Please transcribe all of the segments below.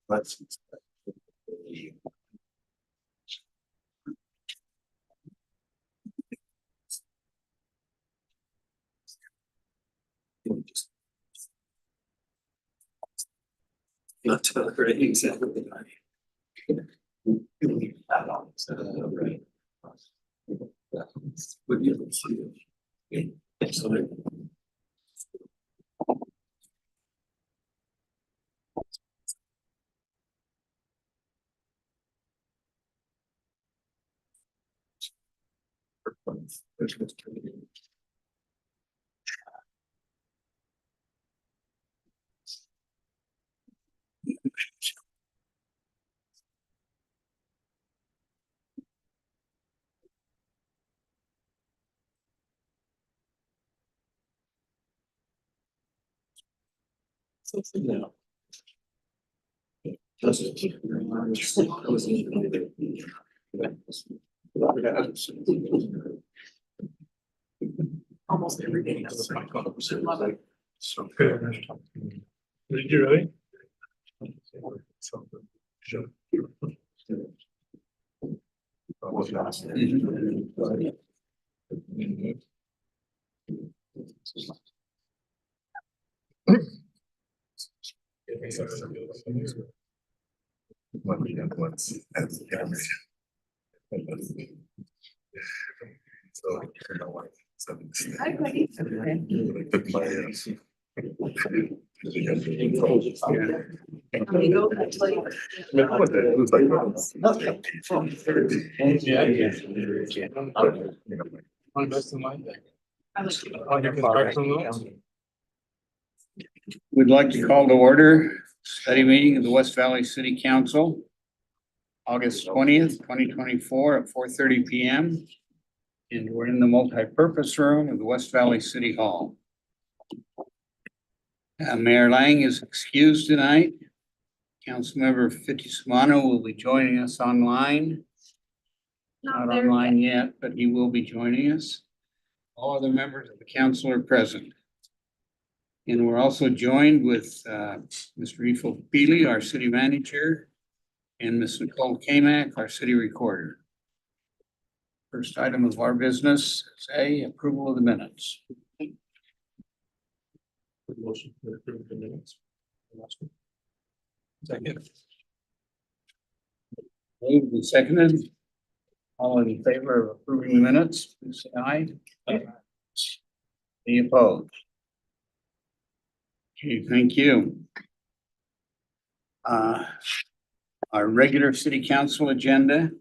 Let's. Not right, exactly. Right. Would you see it? No. Almost every day. So good. Did you really? Hi, buddy. We'd like to call to order study meeting of the West Valley City Council, August 20th, 2024 at 4:30 PM. And we're in the multi-purpose room of the West Valley City Hall. Mayor Lang is excused tonight. Councilmember Fitzsimano will be joining us online. Not online yet, but he will be joining us. All other members of the council are present. And we're also joined with Mr. Efel Beely, our city manager, and Ms. Nicole Kamak, our city recorder. First item of our business is approval of the minutes. Motion to approve the minutes. Second. Moved and seconded. All in favor of approving the minutes, please say aye. Any opposed? Okay, thank you. Our regular city council agenda.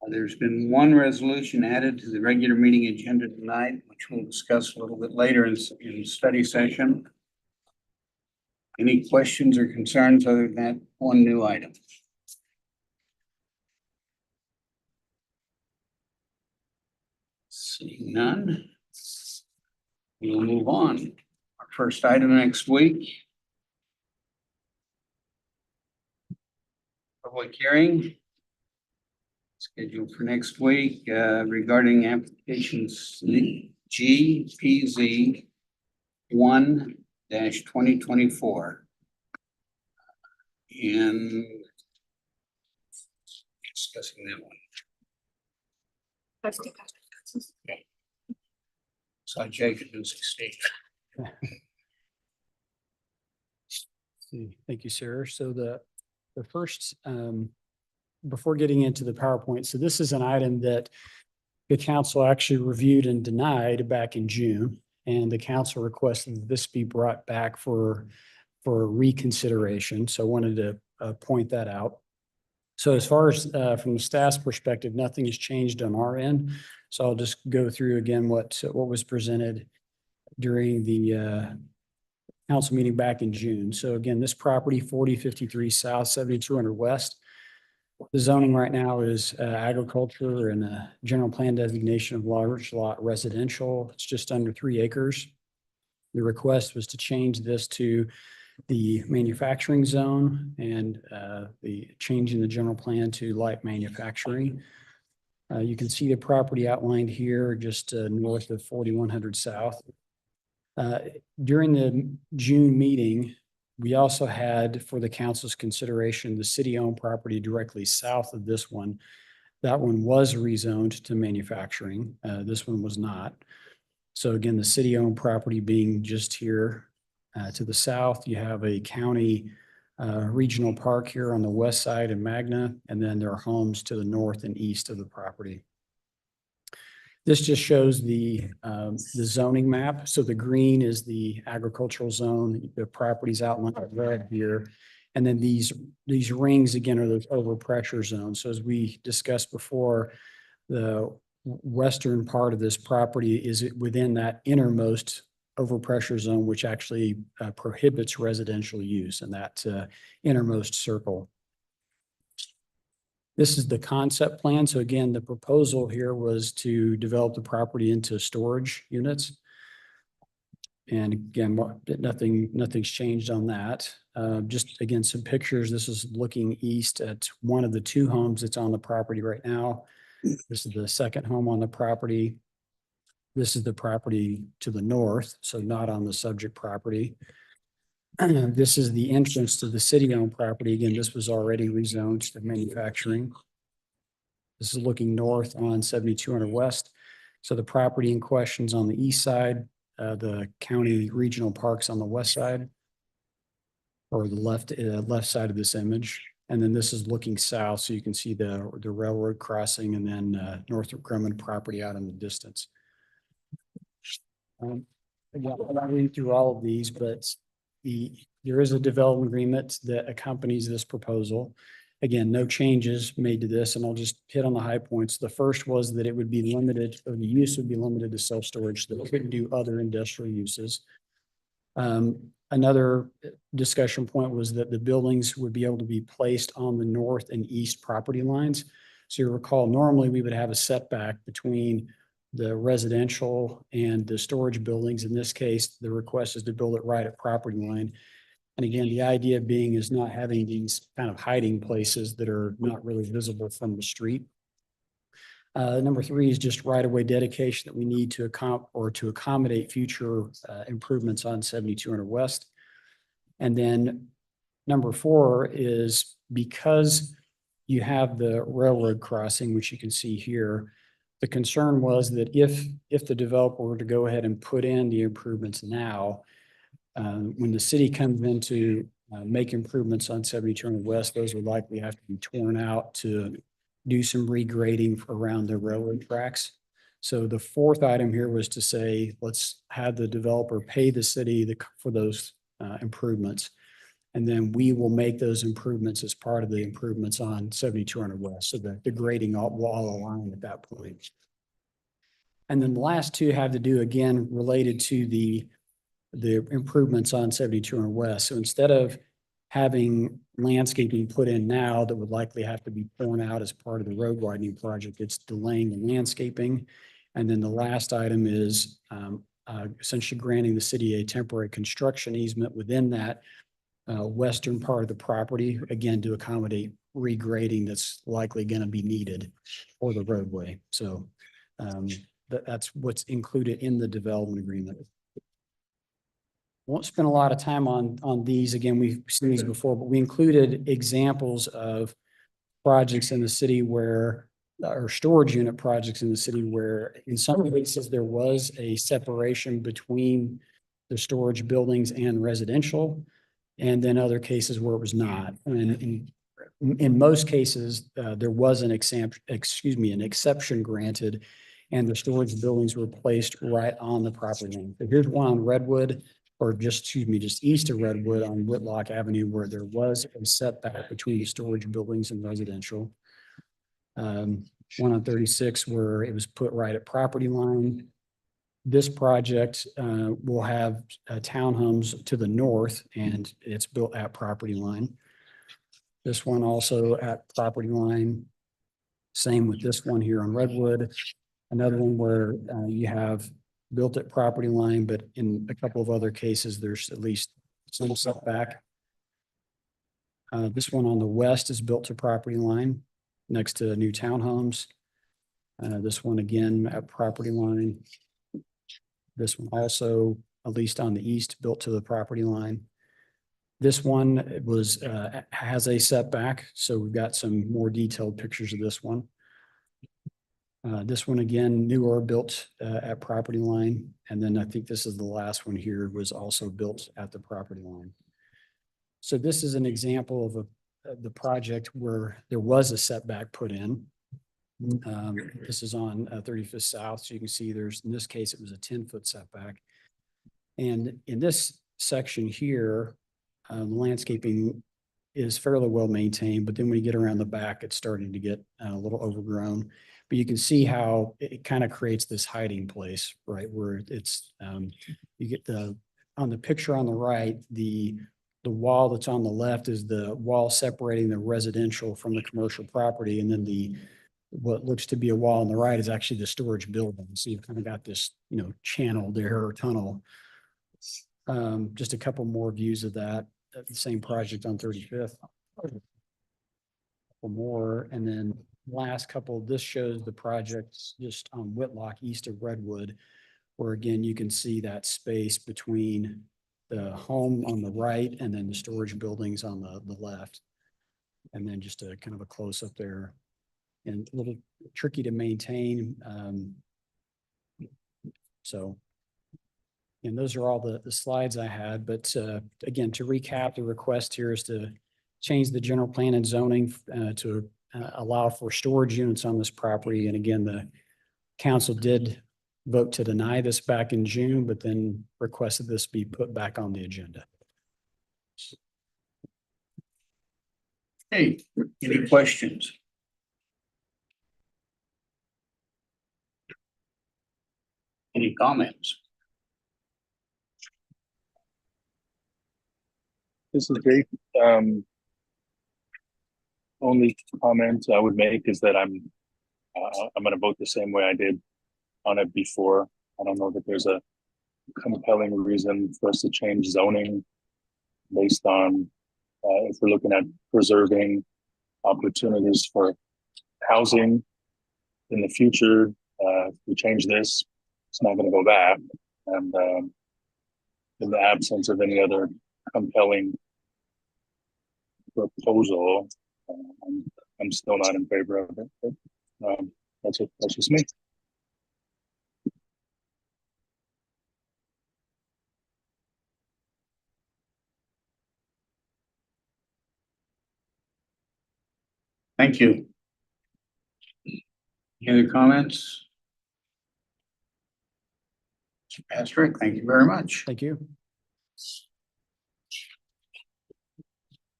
There's been one resolution added to the regular meeting agenda tonight, which we'll discuss a little bit later in study session. Any questions or concerns other than that one new item? Seeing none, we'll move on. Our first item next week. Public hearing scheduled for next week regarding applications GPZ 1-2024. And discussing that one. Okay. So Jake can do 16. Thank you, sir. So the first, before getting into the PowerPoint, so this is an item that the council actually reviewed and denied back in June, and the council requested that this be brought back for reconsideration. So I wanted to point that out. So as far as from the staff's perspective, nothing has changed on our end. So I'll just go through again what was presented during the council meeting back in June. So again, this property, 4053 South, 7200 West. The zoning right now is agriculture and a general plan designation of large lot residential. It's just under 3 acres. The request was to change this to the manufacturing zone and the change in the general plan to light manufacturing. You can see the property outlined here just north of 4100 South. During the June meeting, We also had for the council's consideration, the city-owned property directly south of this one. That one was rezoned to manufacturing. This one was not. So again, the city-owned property being just here to the south, you have a county regional park here on the west side in Magna, and then there are homes to the north and east of the property. This just shows the zoning map. So the green is the agricultural zone, the properties outlined in red here. And then these rings again are those overpressure zones. So as we discussed before, the western part of this property is within that innermost overpressure zone, which actually prohibits residential use in that innermost circle. This is the concept plan. So again, the proposal here was to develop the property into storage units. And again, nothing's changed on that. Just again, some pictures. This is looking east at one of the two homes that's on the property right now. This is the second home on the property. This is the property to the north, so not on the subject property. This is the entrance to the city-owned property. Again, this was already rezoned to manufacturing. This is looking north on 7200 West. So the property in question is on the east side, the county regional parks on the west side, or the left side of this image. And then this is looking south, so you can see the railroad crossing and then Northrop Grumman property out in the distance. Again, I'm not reading through all of these, but there is a development agreement that accompanies this proposal. Again, no changes made to this, and I'll just hit on the high points. The first was that it would be limited, or the use would be limited to self-storage, that it couldn't do other industrial uses. Another discussion point was that the buildings would be able to be placed on the north and east property lines. So you recall, normally we would have a setback between the residential and the storage buildings. In this case, the request is to build it right at property line. And again, the idea being is not having these kind of hiding places that are not really visible from the street. Number three is just right-of-way dedication that we need to accommodate future improvements on 7200 West. And then number four is because you have the railroad crossing, which you can see here, the concern was that if the developer were to go ahead and put in the improvements now, when the city comes in to make improvements on 7200 West, those would likely have to be torn out to do some regrading around the railroad tracks. So the fourth item here was to say, let's have the developer pay the city for those improvements. And then we will make those improvements as part of the improvements on 7200 West. So the grading will all align at that point. And then the last two have to do, again, related to the improvements on 7200 West. So instead of having landscaping put in now that would likely have to be torn out as part of the road widening project, it's delaying the landscaping. And then the last item is essentially granting the city a temporary construction easement within that western part of the property, again, to accommodate regrading that's likely going to be needed for the roadway. So that's what's included in the development agreement. Won't spend a lot of time on these. Again, we've seen these before, but we included examples of projects in the city where, or storage unit projects in the city where in some cases there was a separation between the storage buildings and residential, and then other cases where it was not. And in most cases, there was an exception granted, and the storage buildings were placed right on the property line. So here's one on Redwood, or just east of Redwood on Whitlock Avenue, where there was a setback between the storage buildings and residential. One on 36 where it was put right at property line. This project will have townhomes to the north, and it's built at property line. This one also at property line. Same with this one here on Redwood. Another one where you have built at property line, but in a couple of other cases, there's at least some setback. This one on the west is built to property line next to new townhomes. This one again at property line. This one also, at least on the east, built to the property line. This one was, has a setback, so we've got some more detailed pictures of this one. This one again, newer, built at property line. And then I think this is the last one here, was also built at the property line. So this is an example of the project where there was a setback put in. This is on 35th South. So you can see there's, in this case, it was a 10-foot setback. And in this section here, landscaping is fairly well maintained, but then when you get around the back, it's starting to get a little overgrown. But you can see how it kind of creates this hiding place, right? Where it's, you get on the picture on the right, the wall that's on the left is the wall separating the residential from the commercial property. And then what looks to be a wall on the right is actually the storage building. So you've kind of got this, channel there, or tunnel. Just a couple more views of that, the same project on 35th. Couple more, and then last couple, this shows the projects just on Whitlock east of Redwood, where again, you can see that space between the home on the right and then the storage buildings on the left. And then just a kind of a close up there, and a little tricky to maintain. And those are all the slides I had, but again, to recap, the request here is to change the general plan and zoning to allow for storage units on this property. And again, the council did vote to deny this back in June, but then requested this be put back on the agenda. Hey, any questions? Any comments? This is great. Only comment I would make is that I'm going to vote the same way I did on it before. I don't know that there's a compelling reason for us to change zoning based on if we're looking at preserving opportunities for housing in the future. If we change this, it's not going to go back. And in the absence of any other compelling proposal, I'm still not in favor of it. But, that's it. That's just me. Thank you. Any other comments? Mr. Patrick, thank you very much. Thank you.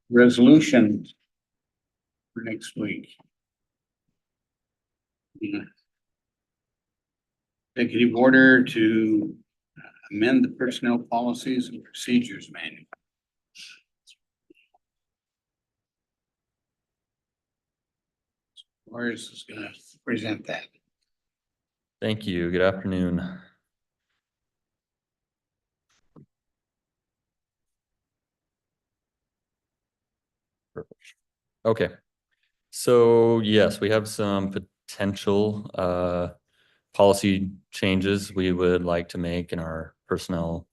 Resolution for next week. Executive order to amend the personnel policies and procedures manual. Morris is going to present that. Thank you. Good afternoon. Perfect. Okay. So yes, we have some potential policy changes we would like to make in our personnel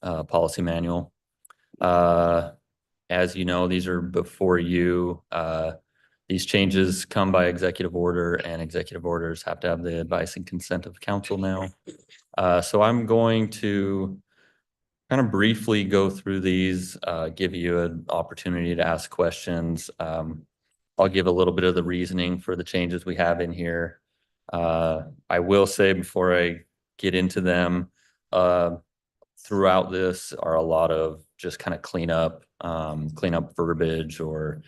policy manual. As you know, these are before you. These changes come by executive order, and executive orders have to have the advice and consent of council now. So I'm going to kind of briefly go through these, give you an opportunity to ask questions. I'll give a little bit of the reasoning for the changes we have in here. I will say before I get into them, throughout this are a lot of just kind of clean up verbiage, or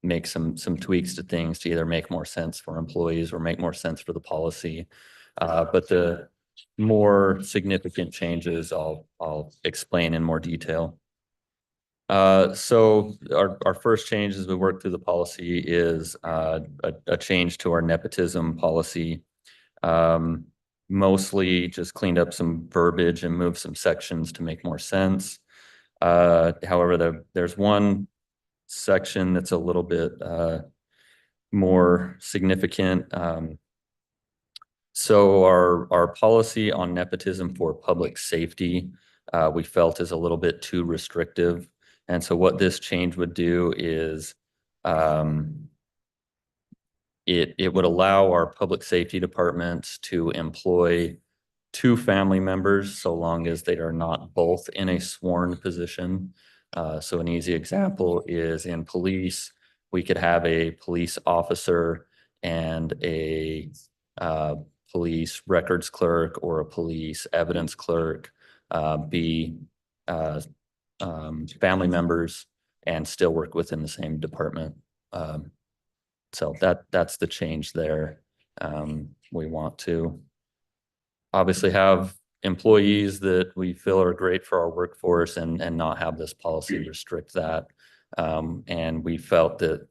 make some tweaks to things to either make more sense for employees or make more sense for the policy. But the more significant changes I'll explain in more detail. So our first change as we work through the policy is a change to our nepotism policy. Mostly just cleaned up some verbiage and moved some sections to make more sense. However, there's one section that's a little bit more significant. So our policy on nepotism for public safety we felt is a little bit too restrictive. And so what this change would do is it would allow our public safety departments to employ 2 family members so long as they are not both in a sworn position. So an easy example is in police, we could have a police officer and a police records clerk or a police evidence clerk be family members and still work within the same department. So that's the change there. We want to obviously have employees that we feel are great for our workforce and not have this policy restrict that. And we felt that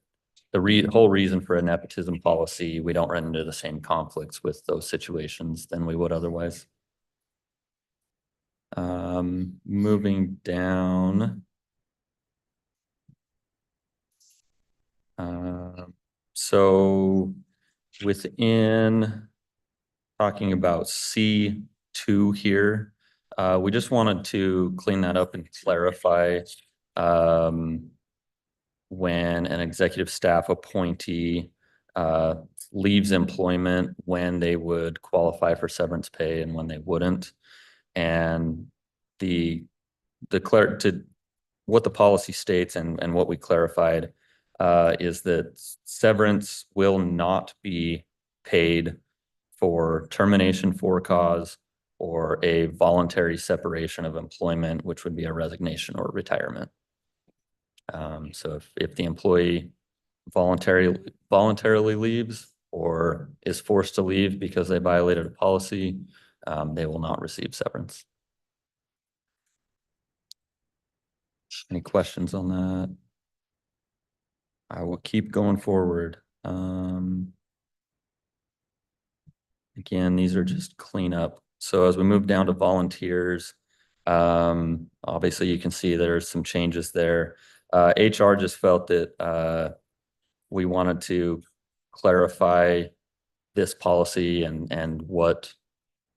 the whole reason for a nepotism policy, we don't run into the same conflicts with those situations than we would otherwise. Moving down. So within talking about C2 here, we just wanted to clean that up and clarify when an executive staff appointee leaves employment, when they would qualify for severance pay and when they wouldn't. And what the policy states and what we clarified is that severance will not be paid for termination for cause or a voluntary separation of employment, which would be a resignation or retirement. So if the employee voluntarily leaves or is forced to leave because they violated a policy, they will not receive severance. Any questions on that? I will keep going forward. Again, these are just cleanup. So as we move down to volunteers, obviously you can see there's some changes there. HR just felt that we wanted to clarify this policy and what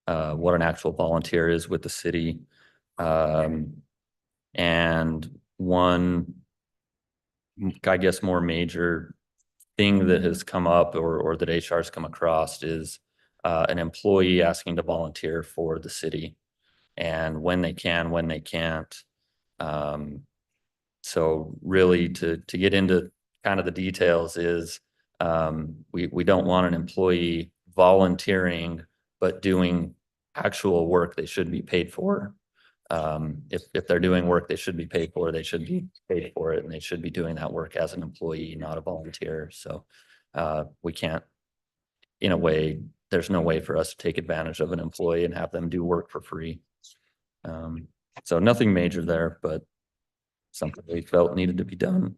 an actual volunteer is with the city. And one, I guess, more major thing that has come up or that HR has come across is an employee asking to volunteer for the city and when they can, when they can't. So really to get into kind of the details is we don't want an employee volunteering but doing actual work they should be paid for. If they're doing work they should be paid for, they should be paid for it, and they should be doing that work as an employee, not a volunteer. So we can't, in a way, there's no way for us to take advantage of an employee and have them do work for free. So nothing major there, but something we felt needed to be done.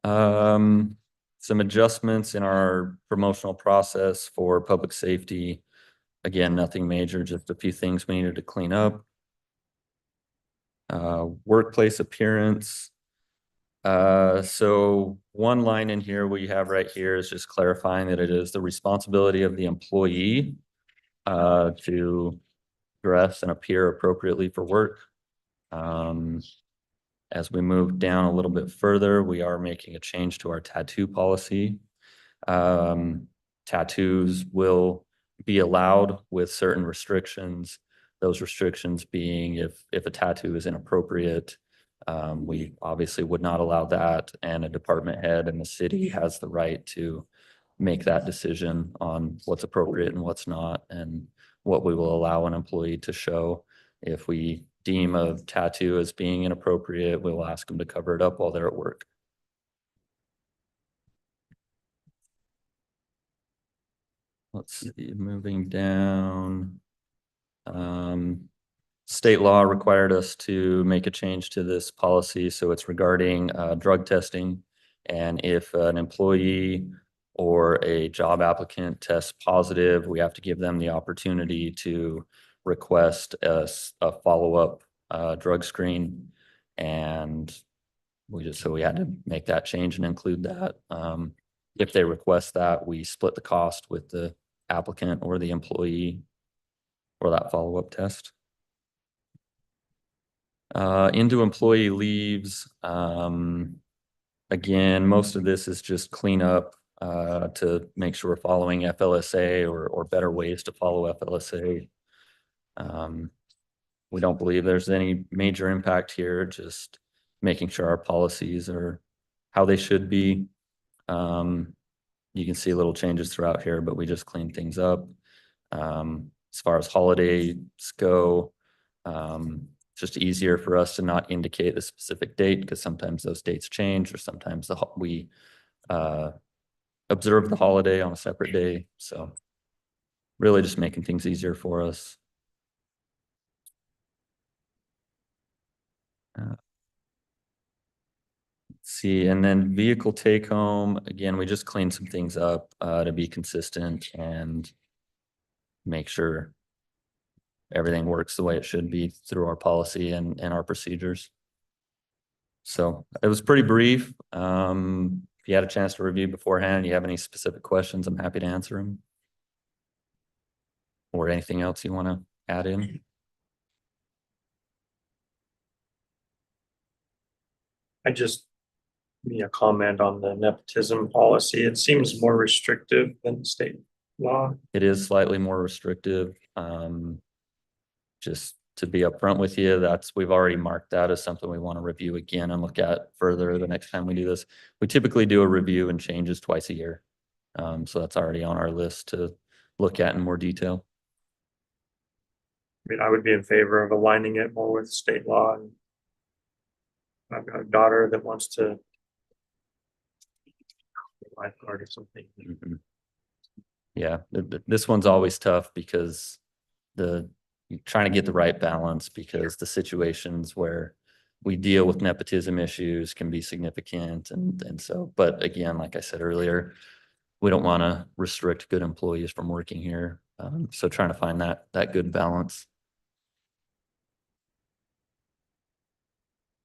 Some adjustments in our promotional process for public safety. Again, nothing major, just a few things we needed to clean up. Workplace appearance. So one line in here we have right here is just clarifying that it is the responsibility of the employee to dress and appear appropriately for work. As we move down a little bit further, we are making a change to our tattoo policy. Tattoos will be allowed with certain restrictions. Those restrictions being if a tattoo is inappropriate, we obviously would not allow that, and a department head in the city has the right to make that decision on what's appropriate and what's not, and what we will allow an employee to show. If we deem a tattoo as being inappropriate, we'll ask them to cover it up while they're at work. Let's see, moving down. State law required us to make a change to this policy, so it's regarding drug testing. And if an employee or a job applicant tests positive, we have to give them the opportunity to request a follow-up drug screen. And we had to make that change and include that. If they request that, we split the cost with the applicant or the employee for that follow-up test. Into employee leaves, again, most of this is just cleanup to make sure we're following FLSA or better ways to follow FLSA. We don't believe there's any major impact here, just making sure our policies are how they should be. You can see little changes throughout here, but we just clean things up. As far as holidays go, just easier for us to not indicate the specific date because sometimes those dates change or sometimes we observe the holiday on a separate day. So really just making things easier for us. Let's see, and then vehicle take home, again, we just cleaned some things up to be consistent and make sure everything works the way it should be through our policy and our procedures. So it was pretty brief. If you had a chance to review beforehand, you have any specific questions, I'm happy to answer them. Or anything else you want to add in? I just, a comment on the nepotism policy. It seems more restrictive than state law. It is slightly more restrictive. Just to be upfront with you, we've already marked that as something we want to review again and look at further the next time we do this. We typically do a review and changes twice a year. So that's already on our list to look at in more detail. I mean, I would be in favor of aligning it more with state law. And I've got a daughter that wants to lifeguard or something. Mm-hmm. Yeah, this one's always tough because you're trying to get the right balance because the situations where we deal with nepotism issues can be significant. And so, but again, like I said earlier, we don't want to restrict good employees from working here. So trying to find that good balance.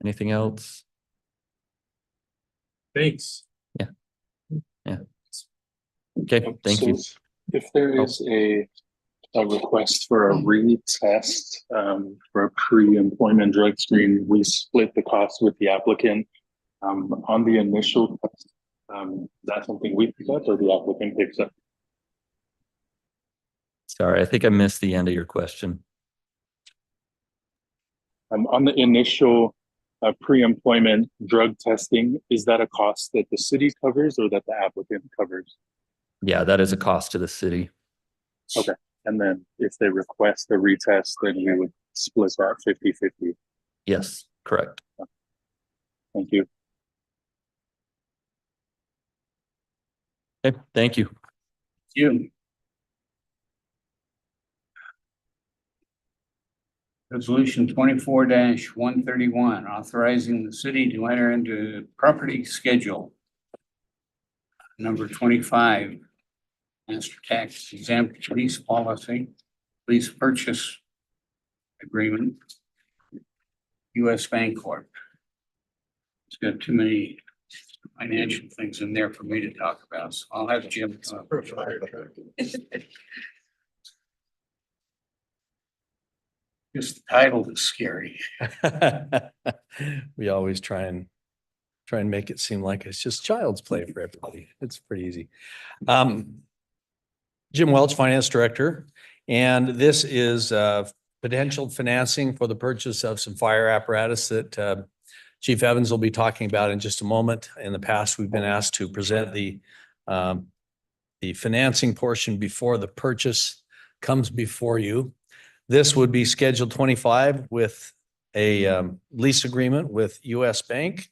Anything else? Thanks. Yeah. Okay, thank So you. If there is a request for a retest for a pre-employment drug screen, we split the cost with the applicant. On the initial test, is that something we pick up or the applicant picks up? Sorry, I think I missed the end of your question. On the initial pre-employment drug testing, is that a cost that the city covers or that the applicant covers? Yeah, that is a cost to the city. Okay. And then if they request a retest, then you would split that 50-50. Yes, correct. Thank you. Okay, thank you. You. Resolution 24-131, authorizing the city to enter into property schedule. Number 25, master tax exempt lease policy, lease purchase agreement, U.S. Bancorp. It's got too many financial things in there for me to talk about, so I'll have Jim. Just the title is scary. We always try and make it seem like it's just child's play for everybody. It's pretty easy. Jim Welch, Finance Director, and this is potential financing for the purchase of some fire apparatus that Chief Evans will be talking about in just a moment. In the past, we've been asked to present the financing portion before the purchase comes before you. This would be Schedule 25 with a lease agreement with U.S. Bank.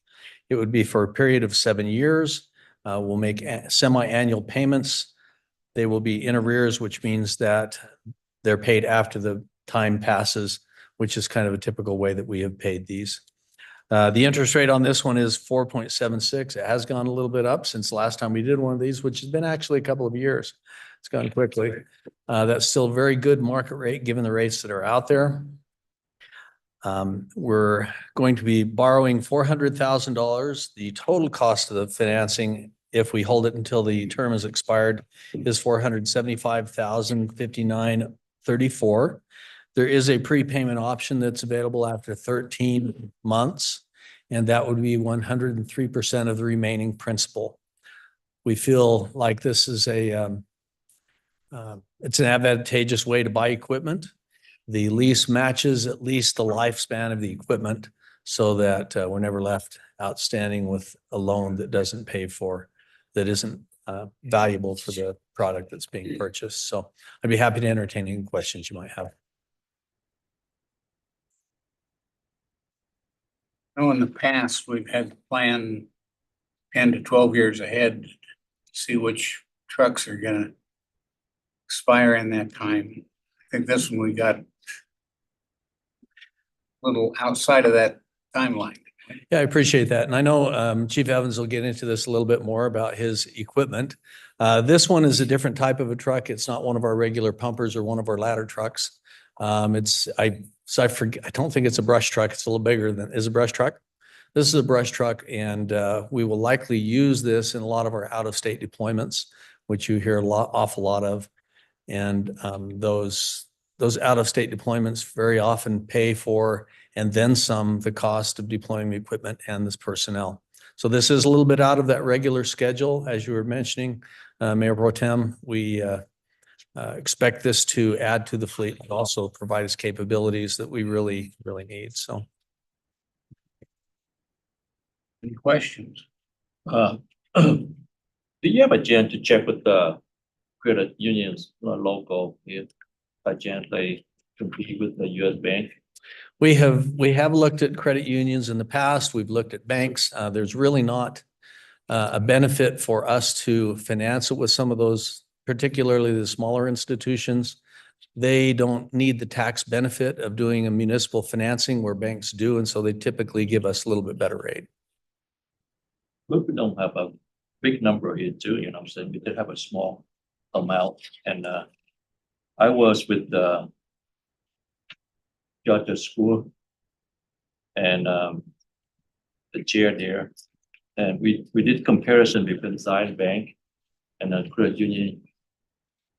It would be for a period of 7 years. We'll make semi-annual payments. They will be in arrears, which means that they're paid after the time passes, which is kind of a typical way that we have paid these. The interest rate on this one is 4.76. It has gone a little bit up since the last time we did one of these, which has been actually a couple of years. It's gone quickly. That's still a very good market rate given the rates that are out there. We're going to be borrowing $400,000. The total cost of the financing, if we hold it until the term is expired, is $475,059.34. There is a prepayment option that's available after 13 months, and that would be 103% of the remaining principal. We feel like this is it's an advantageous way to buy equipment. The lease matches at least the lifespan of the equipment so that we're never left outstanding with a loan that doesn't pay for, that isn't valuable for the product that's being purchased. So I'd be happy to entertain any questions you might have. I know in the past, we've had to plan 10 to 12 years ahead to see which trucks are gonna expire in that time. I think this one we got a little outside of that timeline. Yeah, I appreciate that. And I know Chief Evans will get into this a little bit more about his equipment. This one is a different type of a truck. It's not one of our regular pumpers or one of our ladder trucks. I don't think it's a brush truck. It's a little bigger than, is a brush truck? This is a brush truck, and we will likely use this in a lot of our out-of-state deployments, which you hear awful lot of. And those out-of-state deployments very often pay for, and then some, the cost of deploying the equipment and this personnel. So this is a little bit out of that regular schedule, as you were mentioning, Mayor Pro Tem. We expect this to add to the fleet and also provide us capabilities that we really, really need. So. Any questions? Do you have a chance to check with the credit unions, local, if by chance they compete with the US Bank? We have looked at credit unions in the past. We've looked at banks. There's really not a benefit for us to finance it with some of those, particularly the smaller institutions. They don't need the tax benefit of doing a municipal financing where banks do, and so they typically give us a little bit better rate. But we don't have a big number here too, you know what I'm saying? We did have a small amount, and I was with the Georgia School and the chair there, and we did comparison between Zion Bank and the credit union.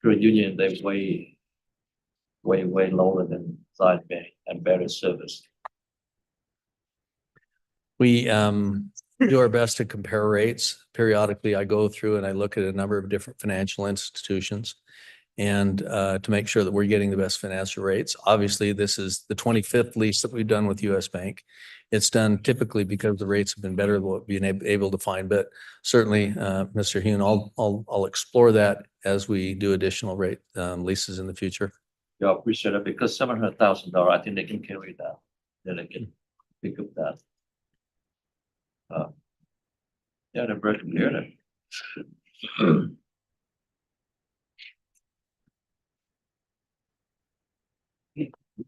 Credit union, they way lower than Zion Bank and better service. We do our best to compare rates. Periodically, I go through and I look at a number of different financial institutions and to make sure that we're getting the best financial rates. Obviously, this is the 25th lease that we've done with US Bank. It's done typically because the rates have been better than what we've been able to find. But certainly, Mr. Hune, I'll explore that as we do additional rate leases in the future. Yeah, I appreciate it, because $700,000, I think they can carry that. Then they can pick up that. Yeah, they're very competitive.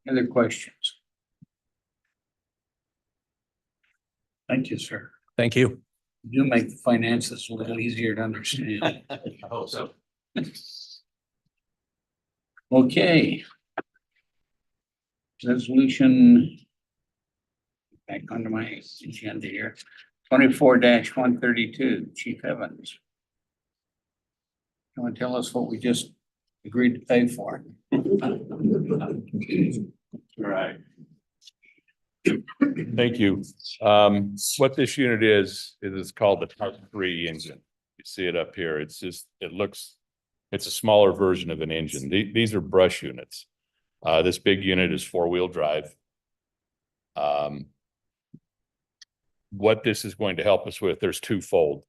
Other questions? Thank you, sir. Thank you. You make the finances a little easier to understand. I hope so. Okay. Resolution. Back onto my agenda here. 24-132, Chief Evans. You want to tell us what we just agreed to pay for? Right. Thank you. What this unit is it's called the Type 3 engine. You see it up here. It's just, it's a smaller version of an engine. These are brush units. This big unit is 4-wheel drive. What this is going to help us with, there's twofold.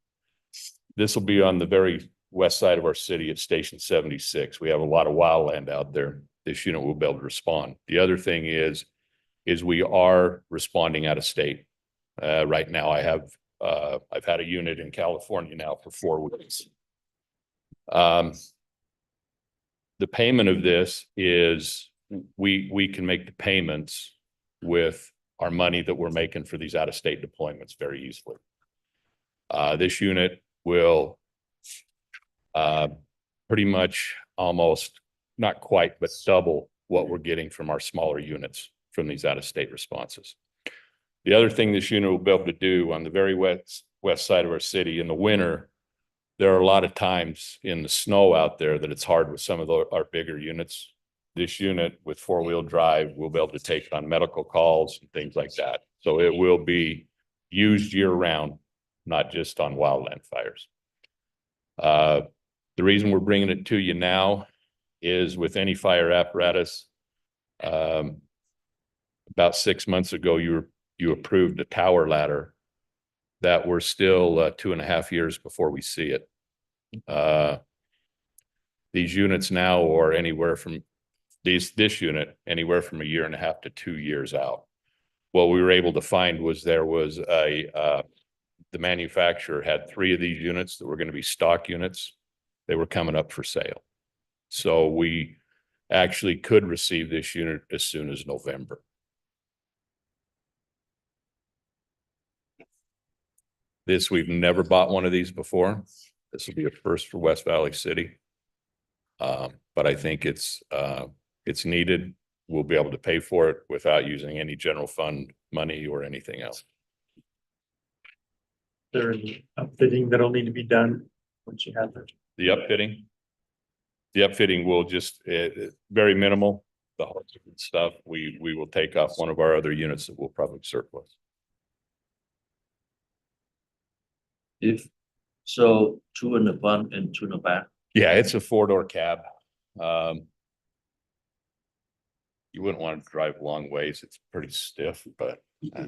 This will be on the very west side of our city at Station 76. We have a lot of wildland out there. This unit will be able to respond. The other thing is we are responding out of state. Right now I've had a unit in California now for 4 weeks. The payment of this is we can make the payments with our money that we're making for these out-of-state deployments very easily. This unit will pretty much almost, not quite, but double what we're getting from our smaller units from these out-of-state responses. The other thing this unit will be able to do on the very west side of our city in the winter, there are a lot of times in the snow out there that it's hard with some of our bigger units. this unit with four-wheel drive, we'll be able to take it on medical calls and things like that. So it will be used year-round, not just on wildland fires. The reason we're bringing it to you now is with any fire apparatus. About 6 months ago, you approved a tower ladder that we're still 2.5 years before we see it. These units now are anywhere from this unit, anywhere from 1.5 to 2 years out. What we were able to find was there was the manufacturer had 3 of these units that were going to be stock units. They were coming up for sale. So we actually could receive this unit as soon as November. We've never bought one of these before. This will be a first for West Valley City. But I think it's needed. We'll be able to pay for it without using any general fund money or anything else. There any upfitting that'll need to be done once you have it. The upfitting will just, very minimal. The whole stuff, we will take off one of our other units that we'll probably surplus. If, so 2 in the front and 2 in the back. Yeah, it's a 4-door cab. You wouldn't want to drive long ways. It's pretty stiff, but. Yeah,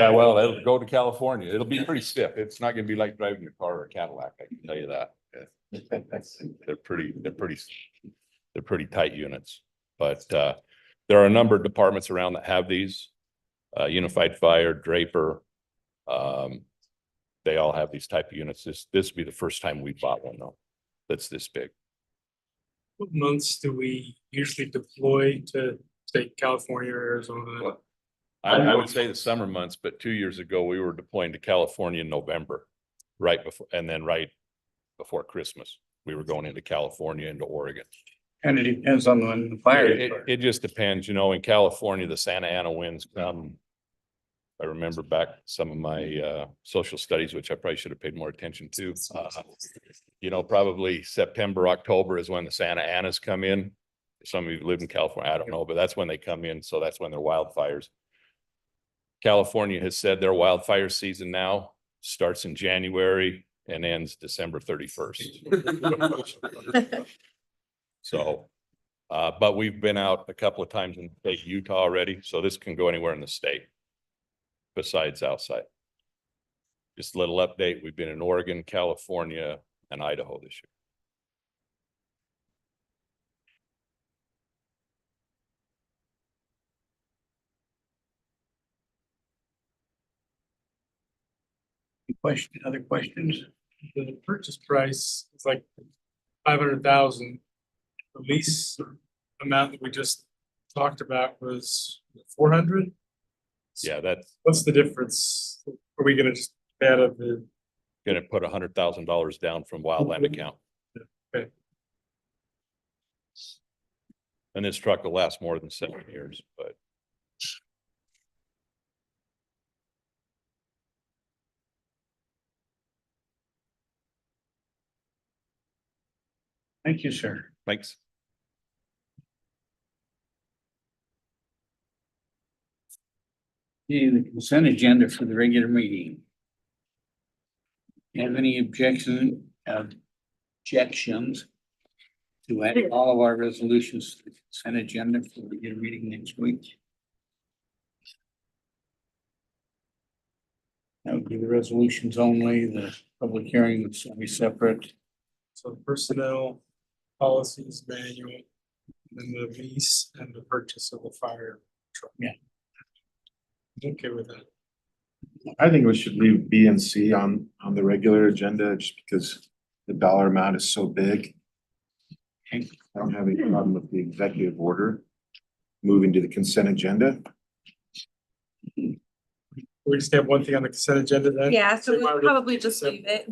well, it'll go to California. It'll be pretty stiff. It's not gonna be like driving a car or a Cadillac, I can tell you that. They're pretty tight units, but there are a number of departments around that have these. Unified Fire, Draper. They all have these type of units. This would be the first time we bought one though, that's this big. What months do we usually deploy to, say, California or Arizona? I would say the summer months, but 2 years ago, we were deploying to California in November, right before, and then right before Christmas, we were going into California, into Oregon. And it depends on when the fire. It just depends, in California, the Santa Ana winds come. I remember back some of my social studies, which I probably should have paid more attention to. Probably September, October is when the Santa Anas come in. Some of you live in California, I don't know, but that's when they come in. So that's when they're wildfires. California has said their wildfire season now starts in January and ends December 31st. So, but we've been out a couple of times in the state of Utah already, so this can go anywhere in the state besides outside. Just a little update. We've been in Oregon, California, and Idaho this year. Other questions? The purchase price is like 500,000. The lease amount that we just talked about was 400. Yeah, that's What's the difference? Are we gonna just pay out of the? gonna put $100,000 down from wildland account. Okay. And this truck will last more than 7 years, but. Thank you, sir. Thanks. The consent agenda for the regular meeting. Have any objections to add all of our resolutions to the consent agenda for the regular meeting next week? That would be the resolutions only. The public hearing would be separate. So the personnel policies manual, and the lease and the purchase of the fire truck. Yeah. I'm okay with that. I think we should leave B and C on the regular agenda just because the dollar amount is so big. I don't have any problem with the executive order moving to the consent agenda. We just have one thing on the consent agenda then? Yeah, so why we'll would it probably be just separate? leave it.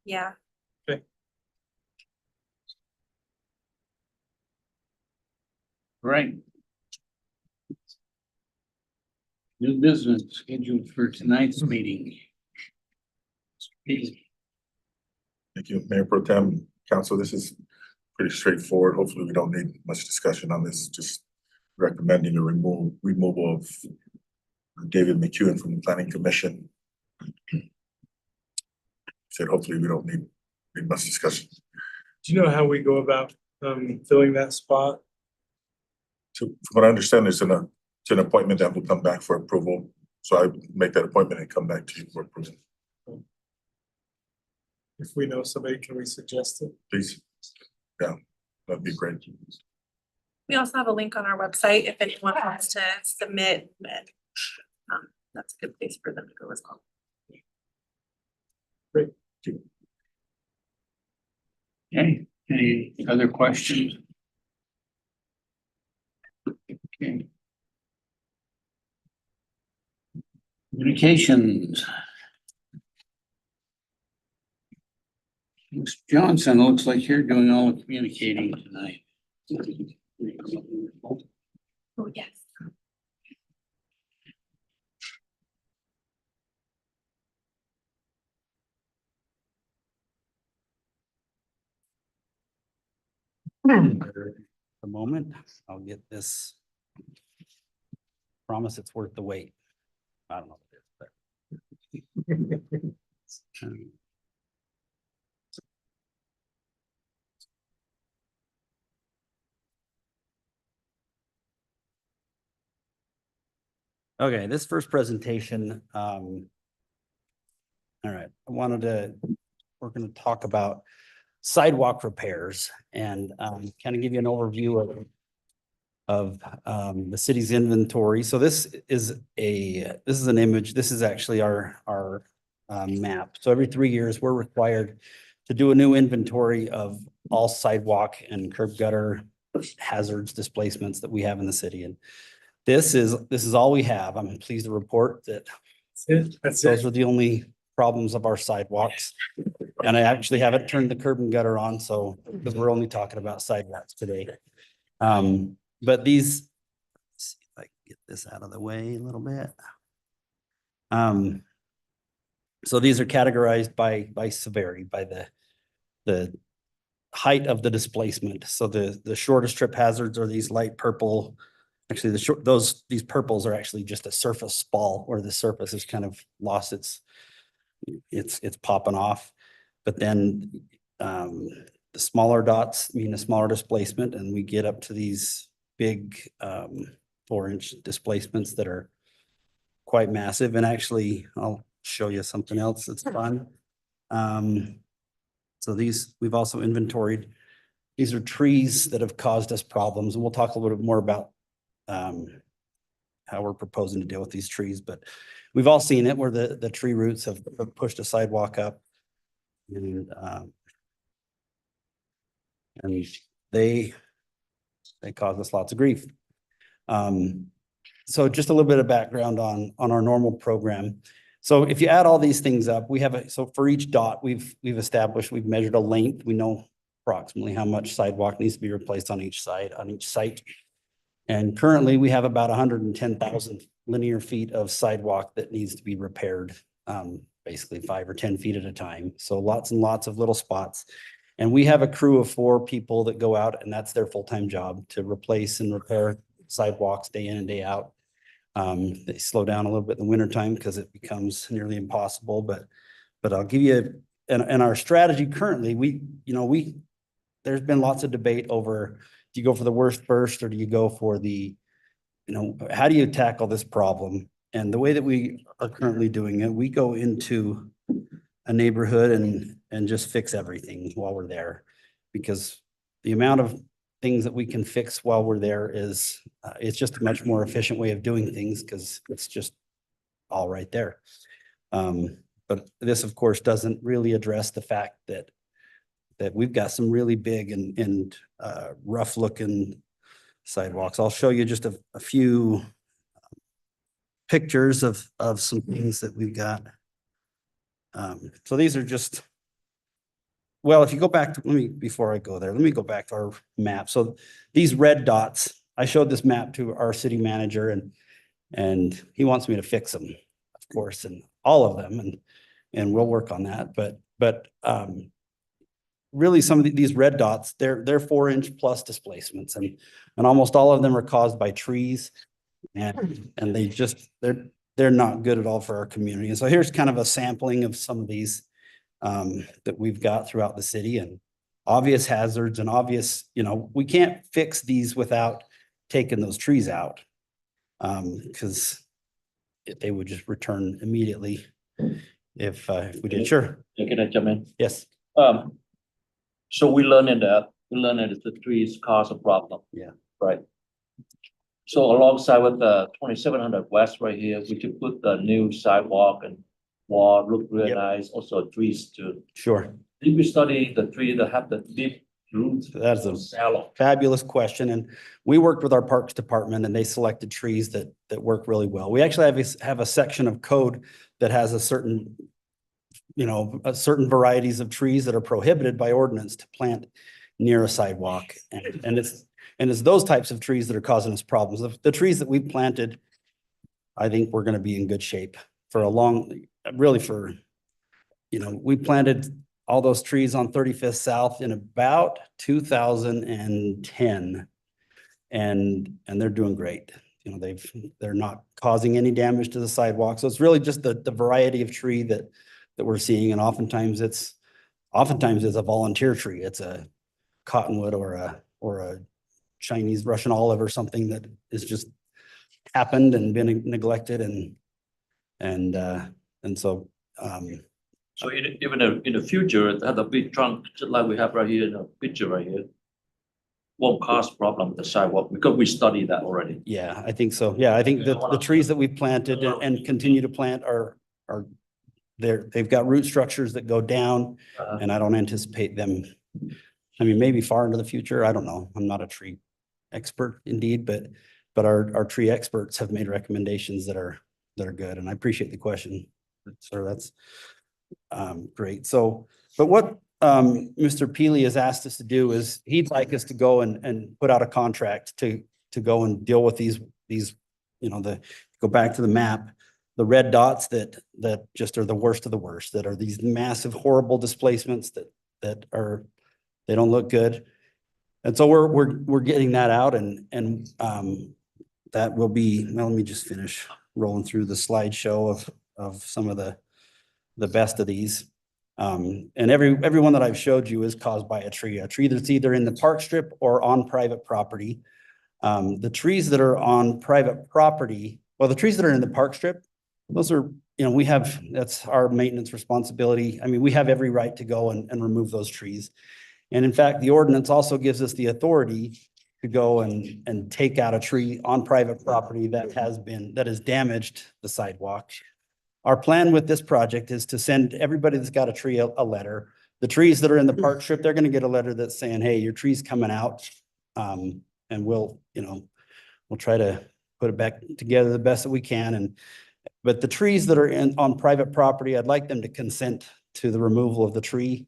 Yeah. Right. New business scheduled for tonight's meeting. Thank you, Mayor Pro Tem, Council. This is pretty straightforward. Hopefully, we don't need much discussion on this, just recommending the removal of David McEwen from the Planning Commission. Said hopefully we don't need much discussion. Do you know how we go about filling that spot? So from what I understand, it's an appointment that will come back for approval. So I make that appointment and come back to you for approval, If we know somebody, can we suggest it? please. Yeah, that'd be great. We also have a link on our website if anyone wants to submit. That's a good place for them to go as well. Okay, any other questions? Okay. Communications. Ms. Johnson, looks like you're doing all the communicating tonight. Oh, yes. The moment, I'll get this. Promise it's worth the wait. I don't know what it is, but. Okay, this first presentation, all right, we're gonna talk about sidewalk repairs and kind of give you an overview of the city's inventory. So this is an image. This is actually our map. So every 3 years, we're required to do a new inventory of all sidewalk and curb gutter hazards, displacements that we have in the city. And this is all we have. I'm pleased to report that That's those it. are the only problems of our sidewalks. And I actually haven't turned the curb and gutter on, so, because we're only talking about sidewalks today. But these, let's see if I can get this out of the way a little bit. So these are categorized by severity, by the height of the displacement. So the shortest trip hazards are these light purple. Actually, these purples are actually just a surface spall where the surface has kind of lost it's popping off. But then the smaller dots mean a smaller displacement, and we get up to these big 4-inch displacements that are quite massive. And actually, I'll show you something else that's fun. So we've also inventoried. These are trees that have caused us problems, and we'll talk a little bit more about how we're proposing to deal with these trees. But we've all seen it where the tree roots have pushed a sidewalk up, and they cause us lots of grief. So just a little bit of background on our normal program. So if you add all these things up, so for each dot, we've measured a length. We know approximately how much sidewalk needs to be replaced on each site. And currently we have about 110,000 linear feet of sidewalk that needs to be repaired, basically 5 or 10 feet at a time. So lots and lots of little spots. And we have a crew of 4 people that go out, and that's their full-time job, to replace and repair sidewalks day in and day out. They slow down a little bit in the wintertime because it becomes nearly impossible, but I'll give you, and our strategy currently, there's been lots of debate over, do you go for the worst first, or do you go for how do you tackle this problem? And the way that we are currently doing it, we go into a neighborhood and just fix everything while we're there, because the amount of things that we can fix while we're there is, it's just a much more efficient way of doing things because it's just all right there. But this, of course, doesn't really address the fact that we've got some really big and rough looking sidewalks. I'll show you just a few pictures of some things that we've got. So these are just, well, if you go back to, before I go there, let me go back to our map. So these red dots, I showed this map to our city manager, and he wants me to fix them, of course, and all of them, and we'll work on that. But really some of these red dots, they're 4-inch plus displacements and almost all of them are caused by trees. And they just, they're not good at all for our community. And so here's kind of a sampling of some of these that we've got throughout the city and obvious hazards and obvious, we can't fix these without taking those trees out. Because they would just return immediately if we did. Sure. Can I jump in? Yes. So we learned that the trees cause a problem. Yeah. Right. So alongside with the 2700 West right here, we could put the new sidewalk and wall, look really Yep. nice, also trees too. Sure. Did we study the tree that have the deep roots? That's a Shallow. fabulous question. And we worked with our parks department and they selected trees that work really well. We actually have a section of code that has a certain varieties of trees that are prohibited by ordinance to plant near a sidewalk. And it's those types of trees that are causing us problems. The trees that we planted, I think we're going to be in good shape for we planted all those trees on 35th South in about 2010. And they're doing great. They're not causing any damage to the sidewalk. So it's really just the variety of tree that we're seeing. And oftentimes it's a volunteer tree. It's a cottonwood or a Chinese Russian olive or something that is just happened and been neglected and so So even in the future, it had a big trunk, just like we have right here in the picture right here. Won't cause problem with the sidewalk because we studied that already. yeah, I think so. Yeah, I think the trees that we've planted and continue to plant are they've got root structures that go down and I don't anticipate them. I mean, maybe far into the future. I don't know. I'm not a tree expert indeed, but our tree experts have made recommendations that are good. And I appreciate the question. So that's great. So, but what Mr. Peely has asked us to do is he'd like us to go and put out a contract to go and deal with these, go back to the map, the red dots that just are the worst of the worst, that are these massive, horrible displacements that they don't look good. And so we're getting that out and that will be, well, let me just finish rolling through the slideshow of some of the best of these. And every one that I've showed you is caused by a tree that's either in the park strip or on private property. The trees that are on private property, well, the trees that are in the park strip, those are, that's our maintenance responsibility. I mean, we have every right to go and remove those trees. And in fact, the ordinance also gives us the authority to go and take out a tree on private property that has damaged the sidewalk. Our plan with this project is to send everybody that's got a tree a letter. The trees that are in the park strip, they're going to get a letter that's saying, hey, your tree's coming out. And we'll try to put it back together the best that we can. But the trees that are on private property, I'd like them to consent to the removal of the tree.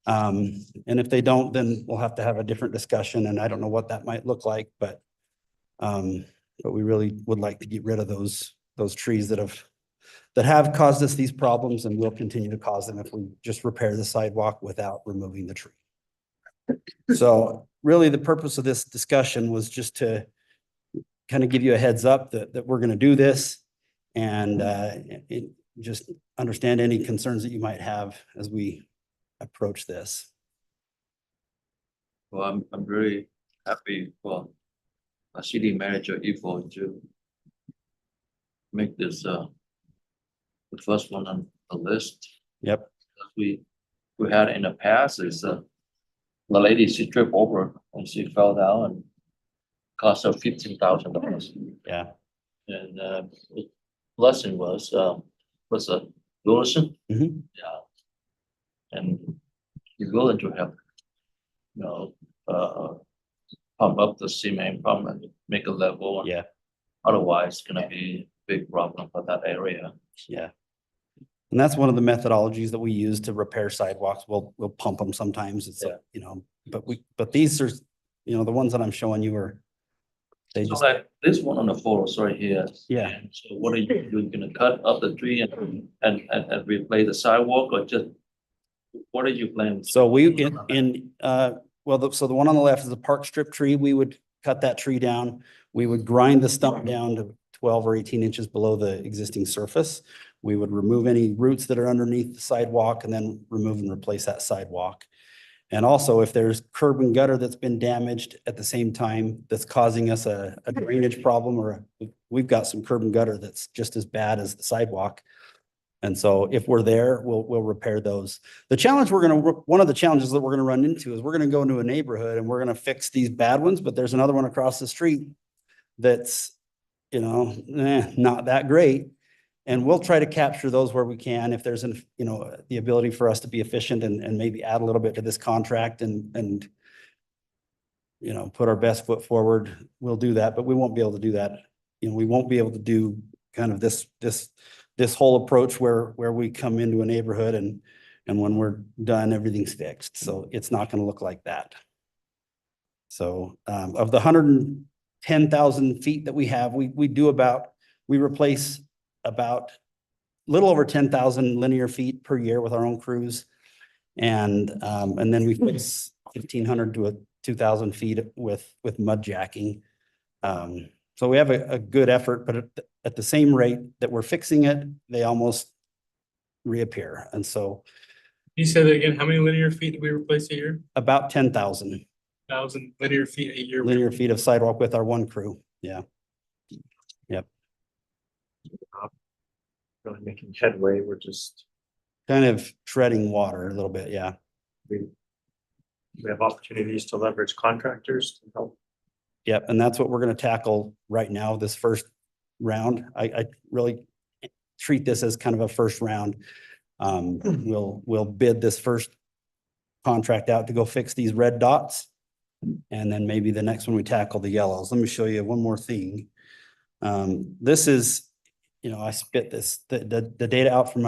And if they don't, then we'll have to have a different discussion. And I don't know what that might look like, but we really would like to get rid of those trees that have caused us these problems and will continue to cause them if we just repair the sidewalk without removing the tree. So really the purpose of this discussion was just to kind of give you a heads up that we're going to do this and just understand any concerns that you might have as we approach this. Well, I'm very happy for a city manager Ivo to make this the first one on the list. Yep. We had in the past is the lady, she tripped over and she fell down and cost her $15,000. Yeah. And the lesson was a Lawson. Mhm. Yeah. And you're willing to help, pump up the cement pump and make a level. Yeah. Otherwise, it's gonna be a big problem for that area. Yeah. And that's one of the methodologies that we use to repair sidewalks. We'll pump them sometimes. It's, but these are, the ones that I'm showing you are, they So just, like this one on the photos right here. Yeah. And so what are you gonna cut up the tree and replace the sidewalk or just what are you planning? So we, so the one on the left is a park strip tree. We would cut that tree down. We would grind the stump down to 12 or 18 inches below the existing surface. We would remove any roots that are underneath the sidewalk and then remove and replace that sidewalk. And also if there's curb and gutter that's been damaged at the same time, that's causing us a drainage problem, or we've got some curb and gutter that's just as bad as the sidewalk. And so if we're there, we'll repair those. The challenge one of the challenges that we're gonna run into is we're gonna go into a neighborhood and we're gonna fix these bad ones, but there's another one across the street that's, not that great. And we'll try to capture those where we can. If there's the ability for us to be efficient and maybe add a little bit to this contract and put our best foot forward, we'll do that, but we won't be able to do that. We won't be able to do kind of this whole approach where we come into a neighborhood and when we're done, everything's fixed. So it's not going to look like that. So of the 110,000 feet that we have, we replace about a little over 10,000 linear feet per year with our own crews. And then we fix 1,500 to 2,000 feet with mud jacking. So we have a good effort, but at the same rate that we're fixing it, they almost reappear. And so You said that again, how many linear feet do we replace a year? about 10,000 1,000 linear feet a year. linear feet of sidewalk with our one crew. Yeah. Yep. Really making headway. We're just, Kind of treading water a little bit. Yeah. we have opportunities to leverage contractors to help. Yep. And that's what we're going to tackle right now, this first round. I really treat this as kind of a first round. We'll bid this first contract out to go fix these red dots. And then maybe the next one we tackle the yellows. Let me show you one more thing. This is, I spit the data out from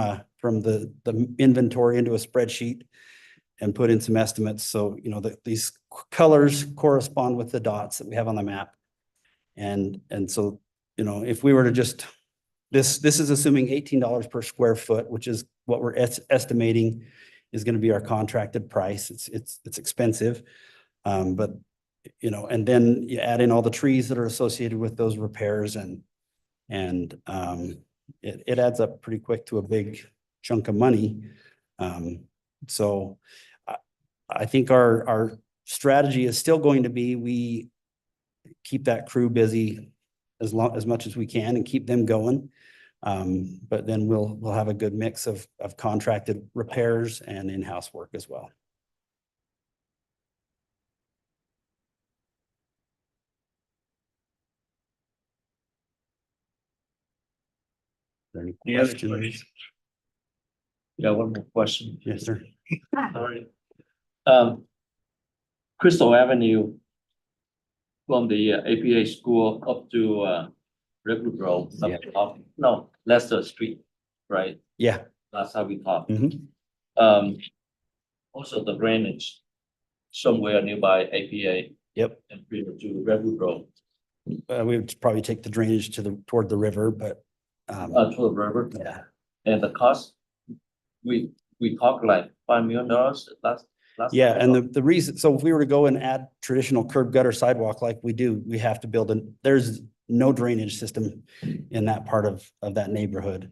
the inventory into a spreadsheet and put in some estimates. So, these colors correspond with the dots that we have on the map. And so, if we were to just, this is assuming $18 per square foot, which is what we're estimating is going to be our contracted price. It's expensive. But, and then you add in all the trees that are associated with those repairs and it adds up pretty quick to a big chunk of money. So I think our strategy is still going to be, we keep that crew busy as much as we can and keep them going. But then we'll have a good mix of contracted repairs and in-house work as well. Are there any other questions? questions? Yeah, one more question. Yes, sir. Sorry. Crystal Avenue from the APA school up to River Grove, Yeah. no, Leicester Street, right? Yeah. Last time we talked. Mhm. Also the drainage somewhere nearby APA Yep. and River to River Grove, We would probably take the drainage toward the river, but to the river. yeah. And the cost, we talked like $5 million last. Yeah, time we and the reason, so if we were to go and add traditional curb gutter sidewalk like we do, we have to build there's no drainage system in that part of that neighborhood.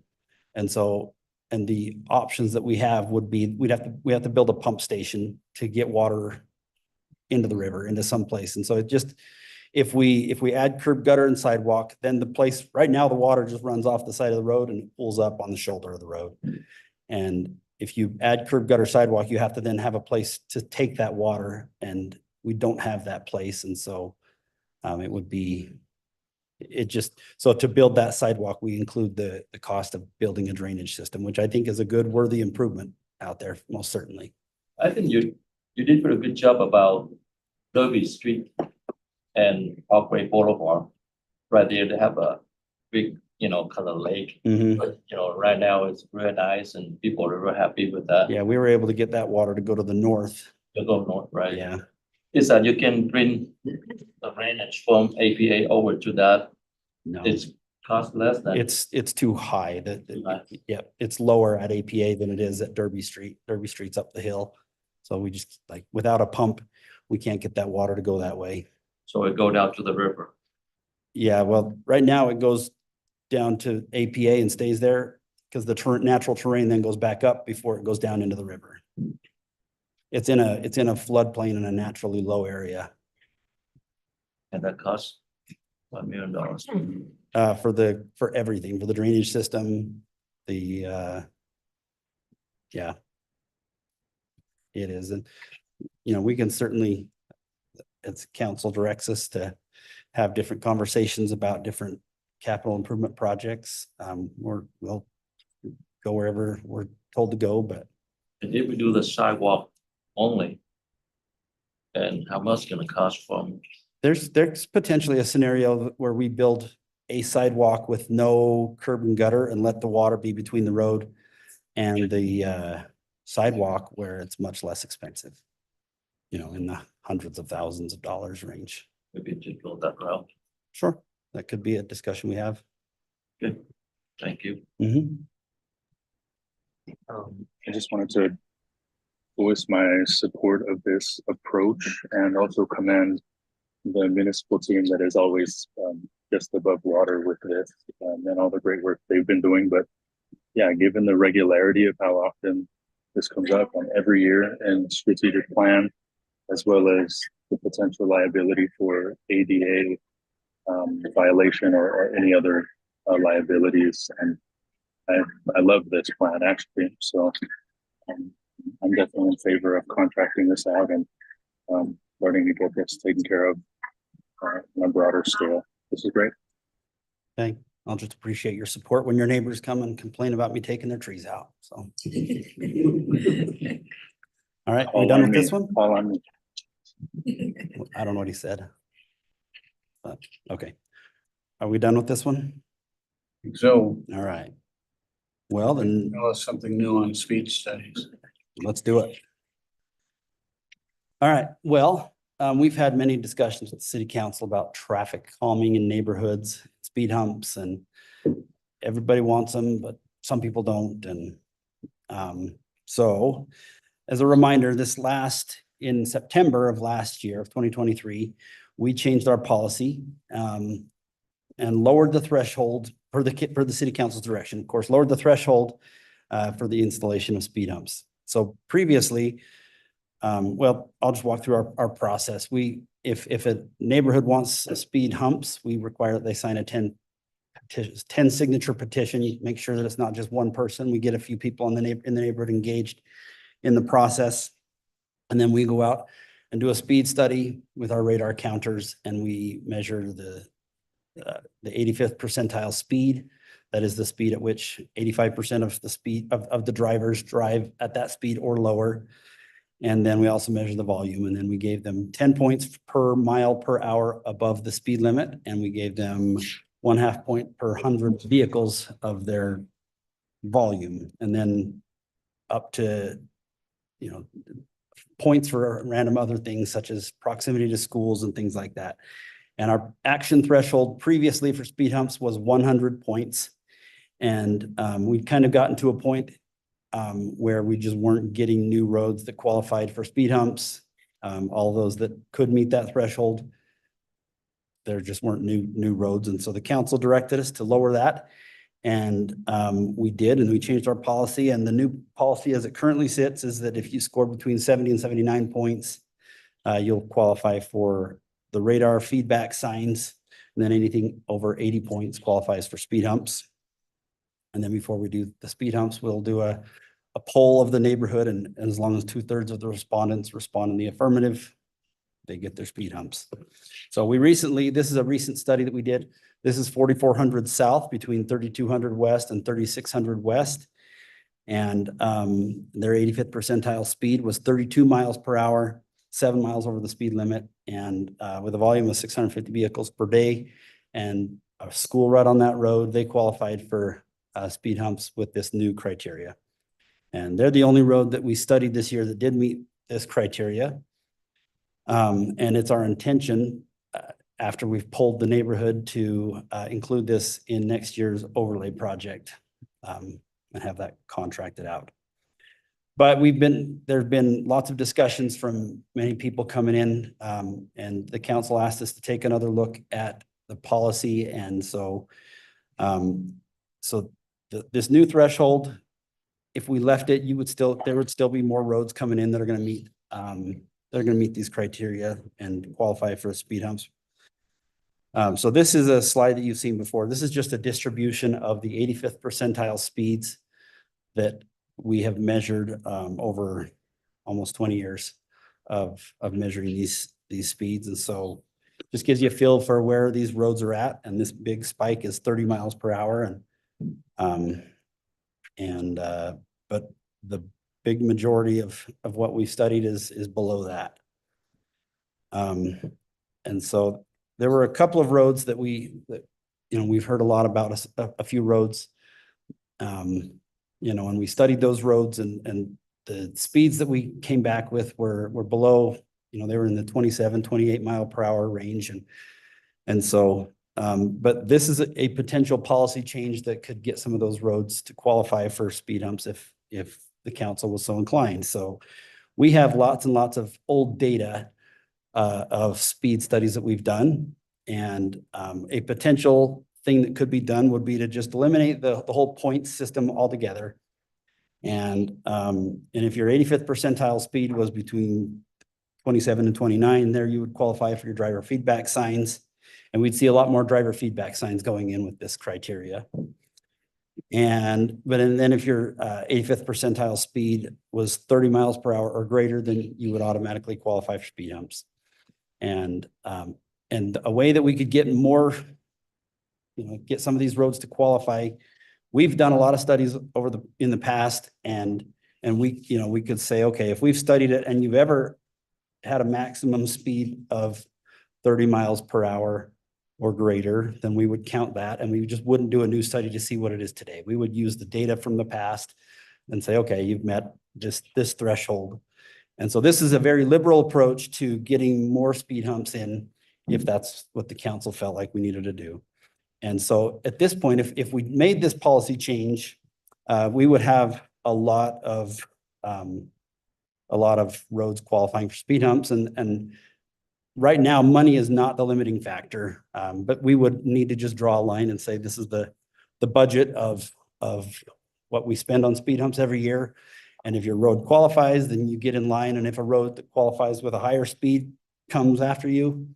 And so, and the options that we have would be, we have to build a pump station to get water into the river, into some place. And so it just, if we add curb gutter and sidewalk, then the place, right now, the water just runs off the side of the road and it pulls up on the shoulder of the road. And if you add curb gutter sidewalk, you have to then have a place to take that water, and we don't have that place. And so it would be, so to build that sidewalk, we include the cost of building a drainage system, which I think is a good, worthy improvement out there, most certainly. I think you did a good job about Derby Street and Parkway Boulevard. Right there, they have a big, kind of lake. Mhm. But, right now it's really nice and people are very happy with that. Yeah, we were able to get that water to go to the north. You go north, right? Yeah. Is that you can bring the drainage from APA over to that. No. It's cost less than. It's too high. Too high. Yep, it's lower at APA than it is at Derby Street. Derby Street's up the hill. So we just like, without a pump, we can't get that water to go that way. So it go down to the river. Yeah, well, right now it goes down to APA and stays there because the natural terrain then goes back up before it goes down into the river. It's in a floodplain in a naturally low area. And that costs $1 million. For everything, for the drainage system, yeah. It is, and, we can certainly, as council directs us to have different conversations about different capital improvement projects. We'll go wherever we're told to go, but And if we do the sidewalk only, and how much it's gonna cost from, there's potentially a scenario where we build a sidewalk with no curb and gutter and let the water be between the road and the sidewalk where it's much less expensive. In the hundreds of thousands of dollars range. maybe to go that route? Sure, that could be a discussion we have. Good, thank you. Mhm. I just wanted to voice my support of this approach and also commend the municipal team that is always just above water with this and all the great work they've been doing. But yeah, given the regularity of how often this comes up on every year and strategic plan, as well as the potential liability for ADA violation or any other liabilities. And I love this plan actually. So I'm definitely in favor of contracting this out and starting to get this taken care of on a broader scale. This is great. Okay, I'll just appreciate your support when your neighbors come and complain about me taking their trees out, so. All right, are we done with this one? All on me. I don't know what he said. But, okay. Are we done with this one? So All right. Well, then tell us something new on speed studies. let's do it. All right, well, we've had many discussions with the city council about traffic calming in neighborhoods, speed humps, and everybody wants them, but some people don't. And so as a reminder, in September of last year of 2023, we changed our policy and lowered the threshold for the city council's direction, of course, lowered the threshold for the installation of speed humps. So previously, well, I'll just walk through our process. If a neighborhood wants speed humps, we require that they sign a 10 signature petition. You make sure that it's not just one person. We get a few people in the neighborhood engaged in the process. And then we go out and do a speed study with our radar counters, and we measure the 85th percentile speed. That is the speed at which 85% of the speed of the drivers drive at that speed or lower. And then we also measure the volume, and then we gave them 10 points per mile per hour above the speed limit. And we gave them 1/2 point per 100 vehicles of their volume, and then up to, points for random other things such as proximity to schools and things like that. And our action threshold previously for speed humps was 100 points. And we'd kind of gotten to a point where we just weren't getting new roads that qualified for speed humps. All those that could meet that threshold, there just weren't new roads. And so the council directed us to lower that. And we did, and we changed our policy. And the new policy as it currently sits is that if you score between 70 and 79 points, you'll qualify for the radar feedback signs. And then anything over 80 points qualifies for speed humps. And then before we do the speed humps, we'll do a poll of the neighborhood. And as long as 2/3 of the respondents respond in the affirmative, they get their speed humps. So this is a recent study that we did. This is 4,400 south between 3,200 west and 3,600 west. And their 85th percentile speed was 32 miles per hour, 7 miles over the speed limit, and with a volume of 650 vehicles per day and a school right on that road, they qualified for speed humps with this new criteria. And they're the only road that we studied this year that did meet this criteria. And it's our intention, after we've pulled the neighborhood to include this in next year's overlay project and have that contracted out. But there's been lots of discussions from many people coming in, and the council asked us to take another look at the policy. And so, this new threshold, if we left it, there would still be more roads coming in that are going to meet these criteria and qualify for speed humps. So this is a slide that you've seen before. This is just a distribution of the 85th percentile speeds that we have measured over almost 20 years of measuring these speeds. And so just gives you a feel for where these roads are at. And this big spike is 30 miles per hour. But the big majority of what we've studied is below that. And so there were a couple of roads that we've heard a lot about, a few roads. And we studied those roads, and the speeds that we came back with were below, they were in the 27, 28 mile per hour range. And so, but this is a potential policy change that could get some of those roads to qualify for speed humps if the council was so inclined. So we have lots and lots of old data of speed studies that we've done. And a potential thing that could be done would be to just eliminate the whole point system altogether. And if your 85th percentile speed was between 27 and 29, there you would qualify for your driver feedback signs. And we'd see a lot more driver feedback signs going in with this criteria. Then if your 85th percentile speed was 30 miles per hour or greater, then you would automatically qualify for speed humps. And a way that we could get more, get some of these roads to qualify. We've done a lot of studies in the past, and we could say, okay, if we've studied it and you've ever had a maximum speed of 30 miles per hour or greater, then we would count that, and we just wouldn't do a new study to see what it is today. We would use the data from the past and say, okay, you've met just this threshold. And so this is a very liberal approach to getting more speed humps in, if that's what the council felt like we needed to do. And so at this point, if we made this policy change, we would have a lot of roads qualifying for speed humps. And right now, money is not the limiting factor, but we would need to just draw a line and say, this is the budget of what we spend on speed humps every year. And if your road qualifies, then you get in line. And if a road that qualifies with a higher speed comes after you,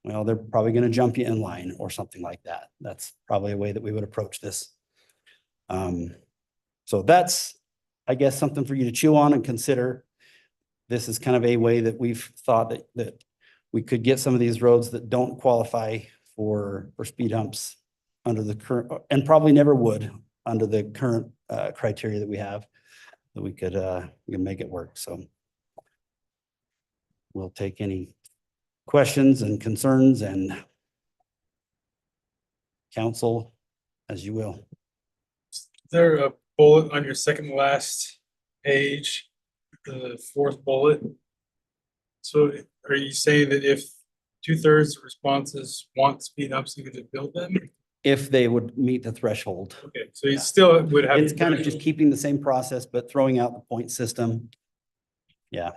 well, they're probably going to jump you in line or something like that. That's probably a way that we would approach this. So that's, I guess, something for you to chew on and consider. This is kind of a way that we've thought that we could get some of these roads that don't qualify for speed humps under the current, and probably never would under the current criteria that we have, that we can make it work. So we'll take any questions and concerns, and council as you will. Is there a bullet on your second to last page, the fourth bullet? So are you saying that if 2/3 of responses want speed humps, you could build them? If they would meet the threshold. Okay, so you still would have. It's kind of just keeping the same process, but throwing out the point system. Yeah.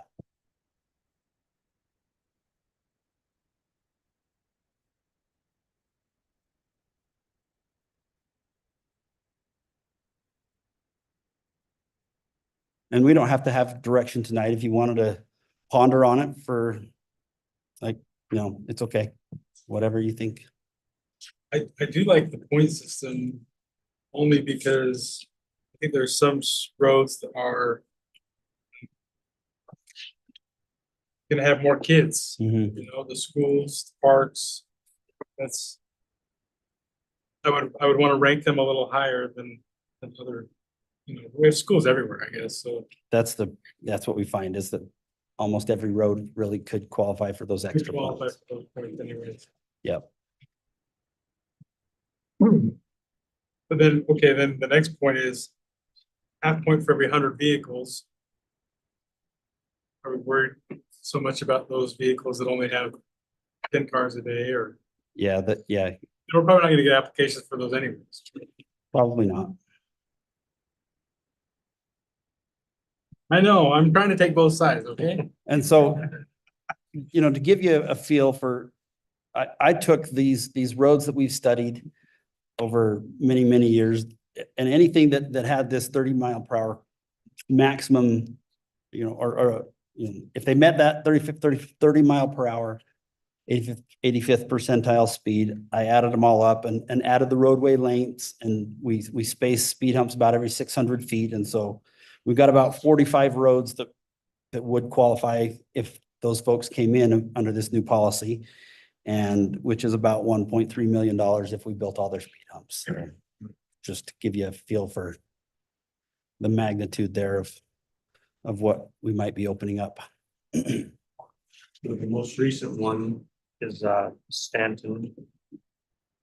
And we don't have to have direction tonight. If you wanted to ponder on it for, it's okay. Whatever you think. I do like the point system only because I think there's some roads that are gonna have more kids, the schools, parks. I would want to rank them a little higher than other, we have schools everywhere, I guess, so. That's what we find is that almost every road really could qualify for those extra points. Yep. But then, okay, then the next point is half point for every 100 vehicles. Are we worried so much about those vehicles that only have 10 cars a day, or Yeah, We're probably not gonna get applications for those anyways. probably not. I know, I'm trying to take both sides, okay? And so, you know, to give you a feel for, I took these roads that we've studied over many, many years, and anything that had this 30 mph maximum, you know, or, you know, if they met that 30 mph, 85th percentile speed, I added them all up and added the roadway lengths, and we spaced speed humps about every 600 feet. And so we've got about 45 roads that would qualify if those folks came in under this new policy, and which is about $1.3 million if we built all their speed humps. So just to give you a feel for the magnitude there of what we might be opening up. The most recent one is Stanton.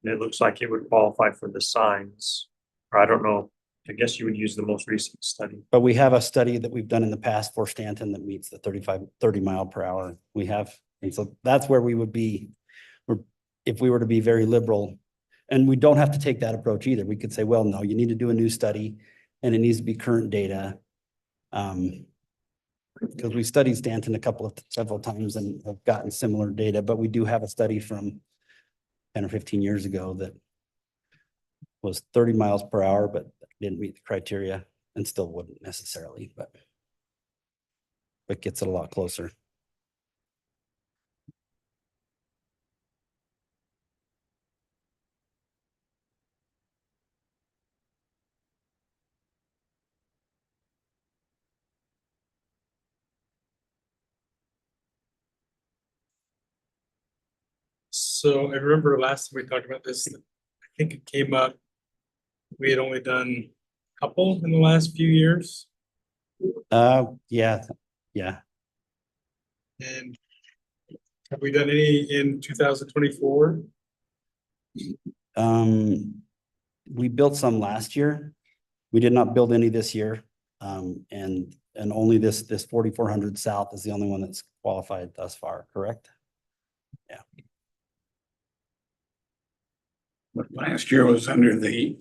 And it looks like it would qualify for the signs. Or I don't know, I guess you would use the most recent study. But we have a study that we've done in the past for Stanton that meets the 30 mph. We have, and so that's where we would be, if we were to be very liberal. And we don't have to take that approach either. We could say, well, no, you need to do a new study and it needs to be current data. Because we studied Stanton several times and have gotten similar data, but we do have a study from 10 or 15 years ago that was 30 mph, but didn't meet the criteria and still wouldn't necessarily, but gets it a lot closer. So I remember last time we talked about this, I think it came up. We had only done a couple in the last few years, Yeah. and have we done any in 2024? We built some last year. We did not build any this year. And only this 4400 South is the only one that's qualified thus far, correct? Yeah. But last year was under the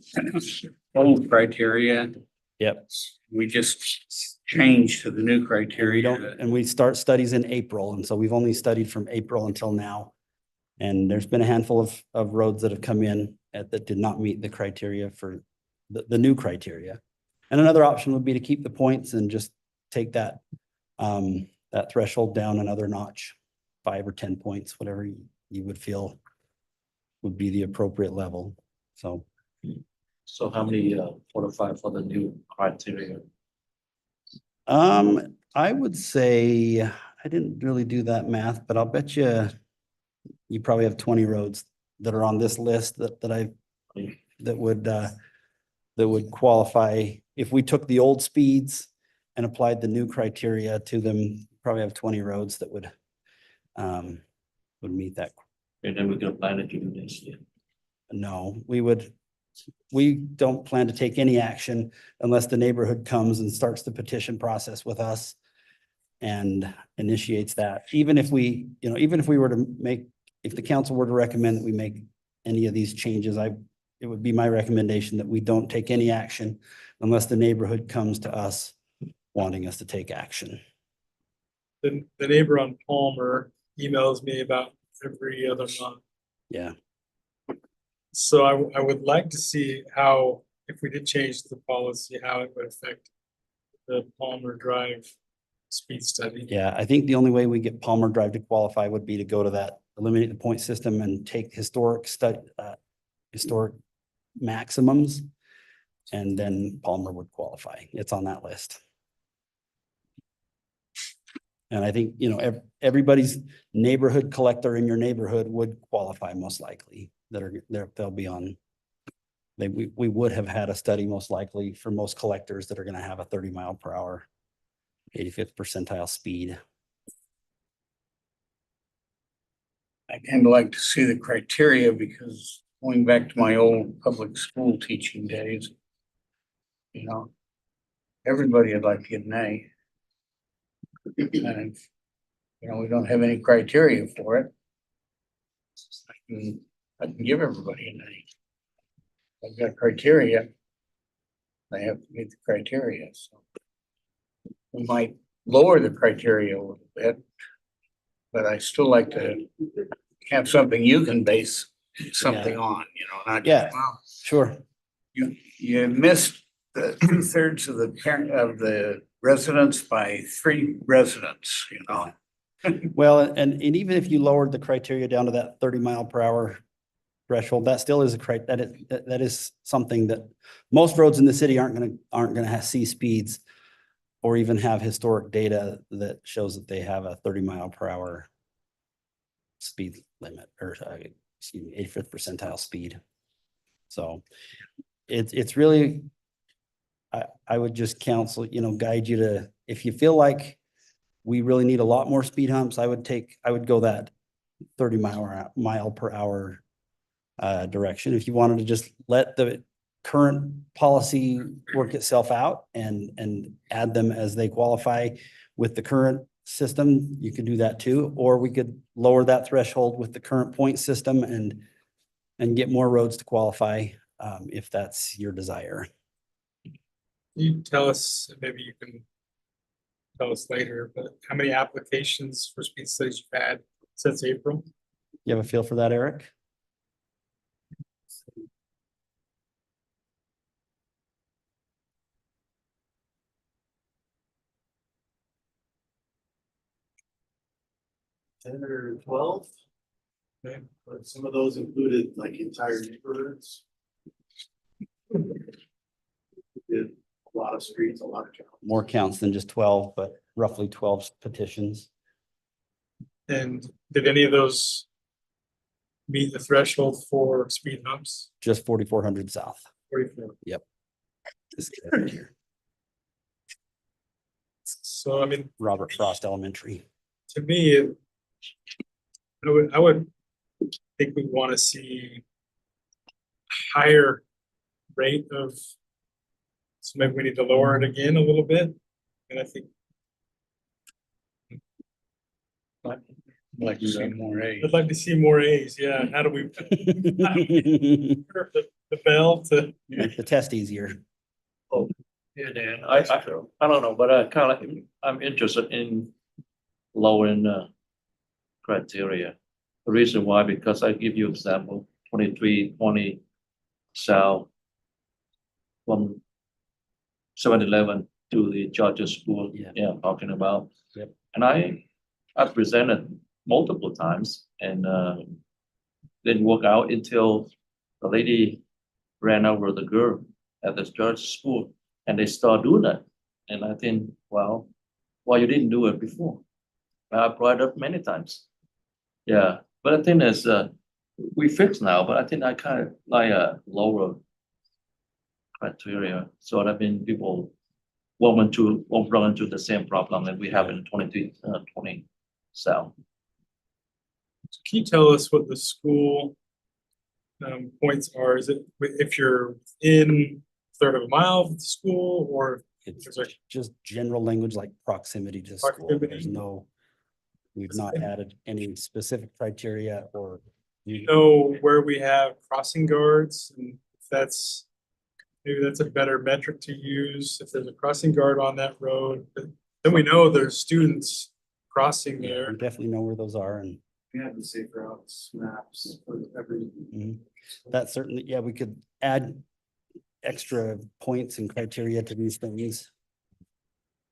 old criteria. Yep. We just changed to the new We criteria. don't, and we start studies in April, and so we've only studied from April until now. And there's been a handful of roads that have come in that did not meet the criteria for the new criteria. And another option would be to keep the points and just take that threshold down another notch, 5 or 10 points, whatever you would feel would be the appropriate level. So So how many qualify for the new criteria? I would say, I didn't really do that math, but I'll bet you probably have 20 roads that are on this list that would qualify. If we took the old speeds and applied the new criteria to them, probably have 20 roads that would meet that. And then we can plan it to do next year. No, we don't plan to take any action unless the neighborhood comes and starts the petition process with us and initiates that. Even if we were to if the council were to recommend that we make any of these changes, it would be my recommendation that we don't take any action unless the neighborhood comes to us wanting us to take action. The neighbor on Palmer emails me about every other month. Yeah. So I would like to see how, if we did change the policy, how it would affect the Palmer Drive speed study. Yeah, I think the only way we get Palmer Drive to qualify would be to go to that, eliminate the point system and take historic maximums. And then Palmer would qualify. It's on that list. And I think, everybody's neighborhood collector in your neighborhood would qualify most likely. They'll be on. We would have had a study most likely for most collectors that are going to have a 30 mph, 85th percentile speed. I kind of like to see the criteria because going back to my old public school teaching days, everybody would like to get an A. And, we don't have any criteria for it. I can give everybody a 9. I've got criteria. They have to meet the criteria, so. We might lower the criteria a little bit. But I still like to have something you can base something on, not Yeah. just, well, Sure. you missed the 2/3 of the parent of the residents by 3 residents, Well, and even if you lowered the criteria down to that 30 mph threshold, that still is that is something that most roads in the city aren't gonna see speeds or even have historic data that shows that they have a 30 mph speed limit or, excuse me, 85th percentile speed. So it's really, I would just counsel, guide you to, if you feel like we really need a lot more speed humps, I would go that 30 mph direction. If you wanted to just let the current policy work itself out and add them as they qualify with the current system, you could do that too. Or we could lower that threshold with the current point system and get more roads to qualify, if that's your desire. You tell us, maybe you can tell us later, but how many applications for speed studies you've had since April? You have a feel for that, Eric? Or 12. Okay. But some of those included like entire neighborhoods. Did a lot of streets, a lot of counties. More counts than just 12, but roughly 12 petitions. And did any of those meet the threshold for speed humps? Just 4,400 south. 44. This guy right here. So, I mean, Robert Frost Elementary. to me, I would think we want to see higher rate of, so maybe we need to lower it again a little bit. And I think I'd like to see more A's. I'd like to see more A's. Yeah. How do we Make curve the bell to? the test easier. Yeah, Dan, I don't know, but I'm interested in lowering criteria. The reason why, because I give you example, 2320 south from 7-Eleven to the Georgia school, Yeah. talking about. Yep. And I presented multiple times and didn't work out until the lady ran over the girl at the Georgia school and they start doing that. And I think, well, why you didn't do it before? I brought it up many times. Yeah, but the thing is, we fixed now, but I think I kind of like a lower criteria, so that means people won't run into the same problem that we have in 2020 south. Can you tell us what the school points are? Is it if you're in a 1/3 of a mile of the school, or It's is there just general language like proximity to school. Proximity. We've not added any specific criteria or. you know where we have crossing guards, and if maybe that's a better metric to use, if there's a crossing guard on that road, but then we know there's students crossing Yeah, there. we definitely know where those are, and We have the safe routes maps for every. that certainly, yeah, we could add extra points and criteria to these things.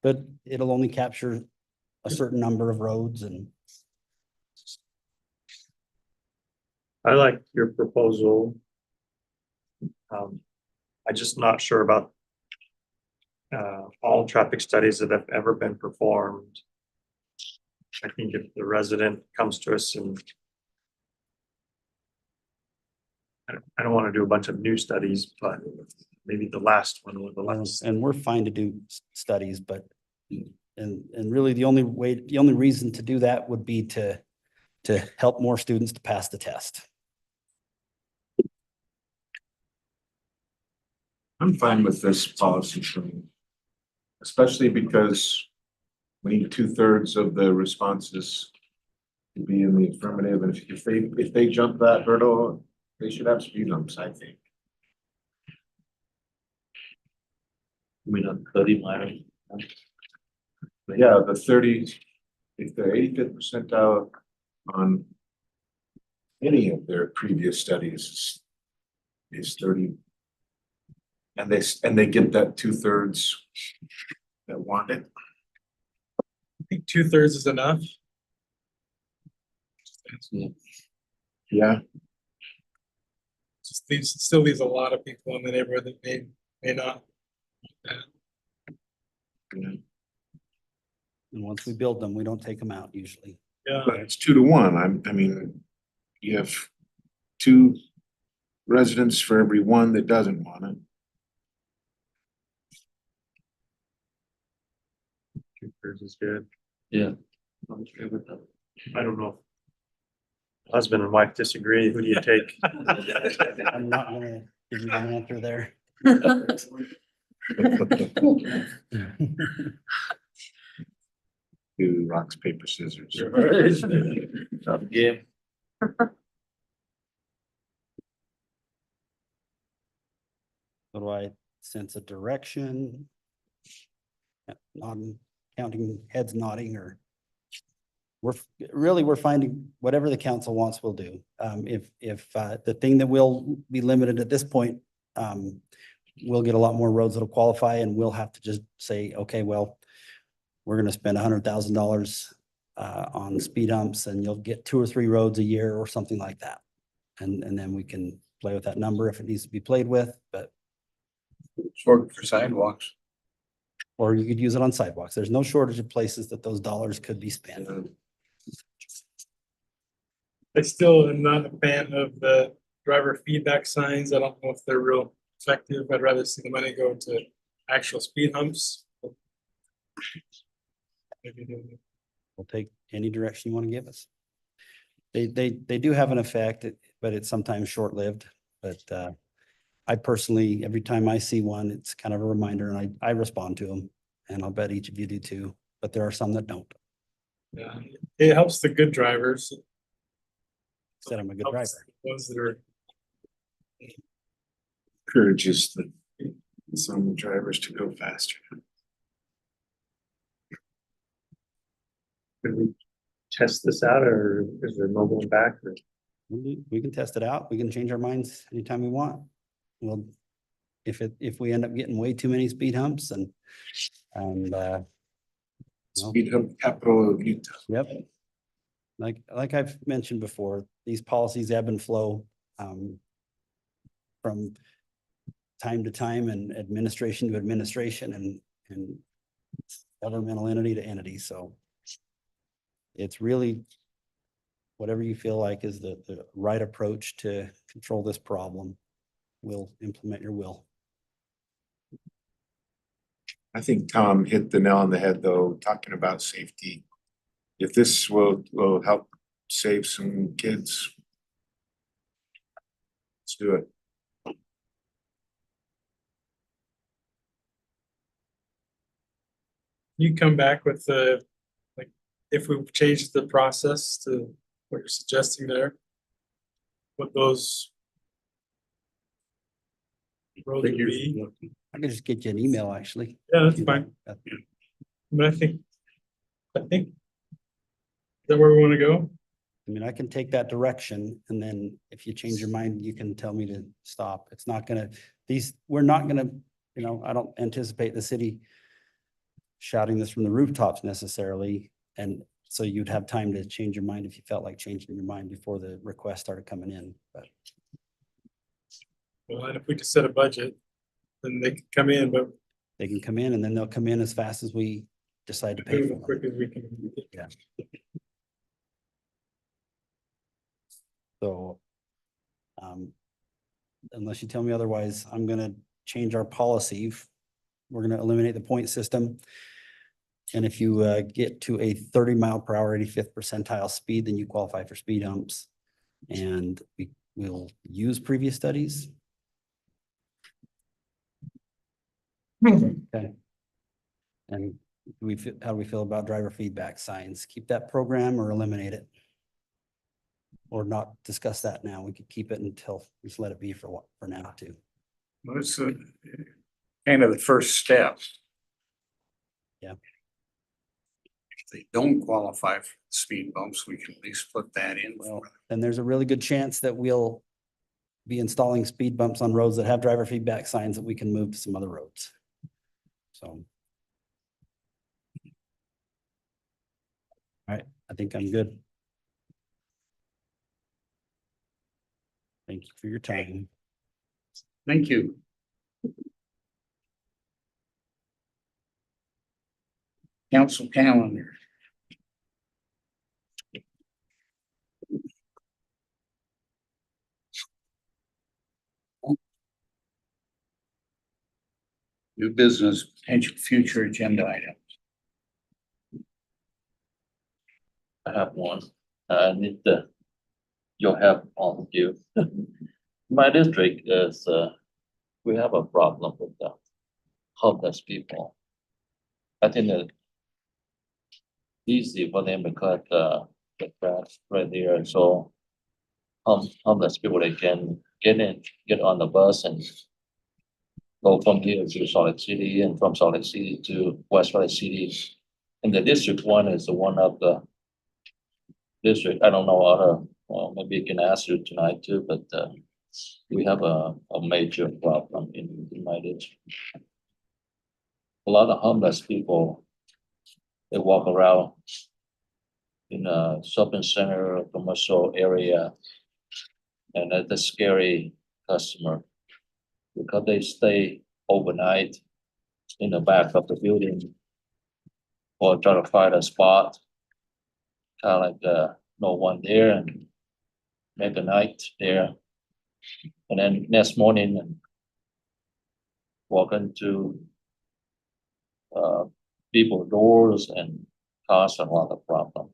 But it'll only capture a certain number of roads and. I like your proposal. I'm just not sure about all traffic studies that have ever been performed. I think if the resident comes to us and I don't want to do a bunch of new studies, but maybe the last one or the last. And we're fine to do studies, but, and really the only reason to do that would be to help more students to pass the test. I'm fine with this policy, especially because we need 2/3 of the responses to be in the affirmative, and if they jump that hurdle, They should have speed humps, I think. I mean, on 30 miles. Yeah, the 30, if they're 85th percentile on any of their previous studies is 30. And they get that 2/3 that want it. I think 2/3 is enough. Yeah, Just still leaves a lot of people in the neighborhood that may not. And once we build them, we don't take them out usually. Yeah, but it's 2 to 1. I mean, you have 2 residents for every 1 that doesn't want it. Two-thirds is good. Yeah. I'm sure with that. I don't know. Husband and wife disagree. Who do you take? I'm not gonna give you an answer there. Do rocks, paper, scissors. Tough game. So do I sense a direction? Nodding, counting heads nodding, or we're finding whatever the council wants, we'll do. If the thing that will be limited at this point, we'll get a lot more roads that'll qualify, and we'll have to just say, okay, well, we're gonna spend $100,000 on speed humps, and you'll get 2 or 3 roads a year or something like that. And then we can play with that number if it needs to be played with, but Short for sidewalks. or you could use it on sidewalks. There's no shortage of places that those dollars could be spent. I still am not a fan of the driver feedback signs. I don't know if they're real effective. I'd rather see the money go to actual speed humps. Maybe We'll take any direction you want to give us. They do have an effect, but it's sometimes short-lived. But I personally, every time I see one, it's kind of a reminder, and I respond to them, and I'll bet each of you do too. But there are some that don't. Yeah, it helps the good drivers. Said I'm a good driver. Helps the ones that are, Encourages some drivers to go faster. Could we test this out, or is there no going back? Or We can test it out. We can change our minds anytime we want. Well, if we end up getting way too many speed humps and no. Speed hump capital of Utah. Yep. Like I've mentioned before, these policies ebb and flow from time to time and administration to administration and governmental entity to entity. So it's really whatever you feel like is the right approach to control this problem. We'll implement your will. I think Tom hit the nail on the head, though, talking about safety. If this will help save some kids, let's do it. you come back with the, like, if we change the process to what you're suggesting there. What those roads would be. I can just get you an email, actually. Yeah, that's fine. But I think. Is that where we want to go? I mean, I can take that direction, and then if you change your mind, you can tell me to stop. It's not gonna, we're not gonna, I don't anticipate the city shouting this from the rooftops necessarily. And so you'd have time to change your mind if you felt like changing your mind before the request started coming in, but. Well, and if we just set a budget, then they can come in, but They can come in, and then they'll come in as fast as we decide to pay move for as them. quick as we can. Yeah. So, unless you tell me otherwise, I'm gonna change our policy. We're gonna eliminate the point system. And if you get to a 30 mph 85th percentile speed, then you qualify for speed humps. And we will use previous studies. Okay. And how do we feel about driver feedback signs? Keep that program or eliminate it? or not discuss that now. We could keep it until, just let it be for now too. Well, it's kind of the first step. Yeah. If they don't qualify for speed bumps, we can at least put that in. Well, then there's a really good chance that we'll be installing speed bumps on roads that have driver feedback signs that we can move to some other roads. So. All right, I think I'm good. Thank you for your time. Thank you. Council calendar. New business, potential future agenda items. I have one. I need your help on you. My district is, we have a problem with the homeless people. I think that easy for them because the grass right there, so homeless people, they can get on the bus and go from here to Salt Lake City and from Salt Lake City to West Salt Lake City. And the district one is the one of the district, I don't know other, well, maybe you can ask you tonight too, but we have a major problem in my district. A lot of homeless people, they walk around in a shopping center or commercial area, and that's a scary customer because they stay overnight in the back of the building or try to find a spot, kind of like no one there, and make a night there, and then next morning walk into people's doors and cause a lot of problem.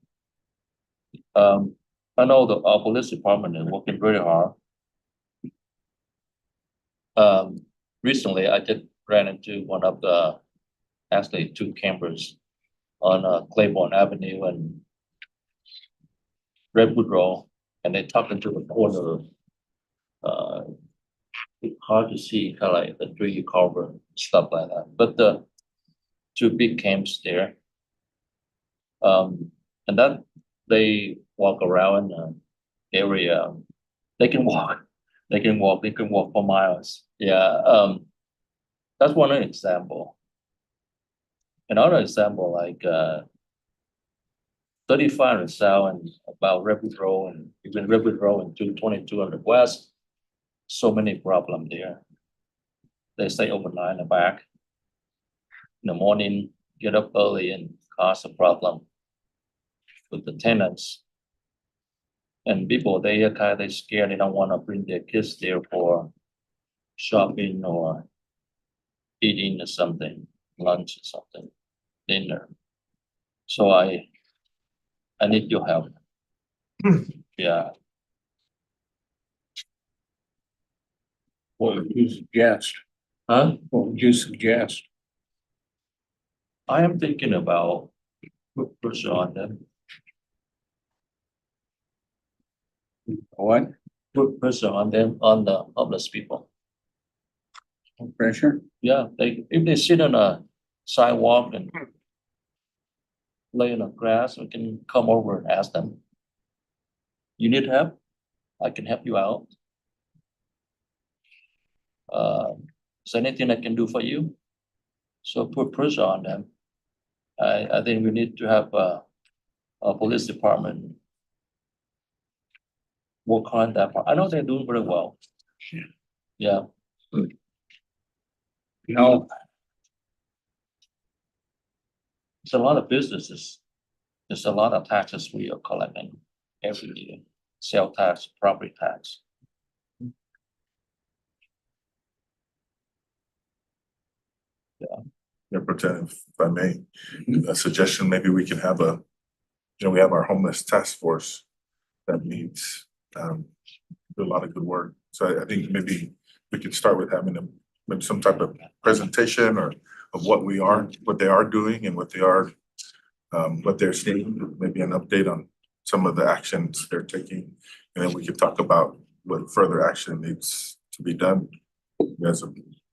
I know our police department is working very hard. Recently, I did ran into one of the, actually two campers on Claiborne Avenue and Redwood Road, and they tucked into the corner. It's hard to see, kind of like the tree cover, stuff like that, but the two big camps there. And then they walk around the area. They can walk for miles. Yeah, that's one example. Another example, like 35 South and about Redwood Road, and even Redwood Road and 2200 West. So many problems there. They stay overnight in the back. In the morning, get up early and cause a problem with the tenants. And people, they are kind of scared. They don't want to bring their kids there for shopping or eating or something, lunch or something, dinner. So I need your help. Yeah. What would you suggest? Huh? What would you suggest? I am thinking about put pressure on them. What? Put pressure on them, on the homeless people. Pressure? Yeah, if they sit on a sidewalk and lay on the grass, we can come over and ask them. You need help? I can help you out. Is there anything I can do for you? So put pressure on them. I think we need to have a police department work on that part. I know they're doing very well. Yeah. You know, It's a lot of businesses. There's a lot of taxes we are collecting every year. Sales tax, property tax. Yeah, Lieutenant, if I may, a suggestion, maybe we can have we have our homeless task force that meets, do a lot of good work. So I think maybe we could start with having them, maybe some type of presentation or of what they are doing and what they're seeing, maybe an update on some of the actions they're taking And then we can talk about what further action needs to be done. You guys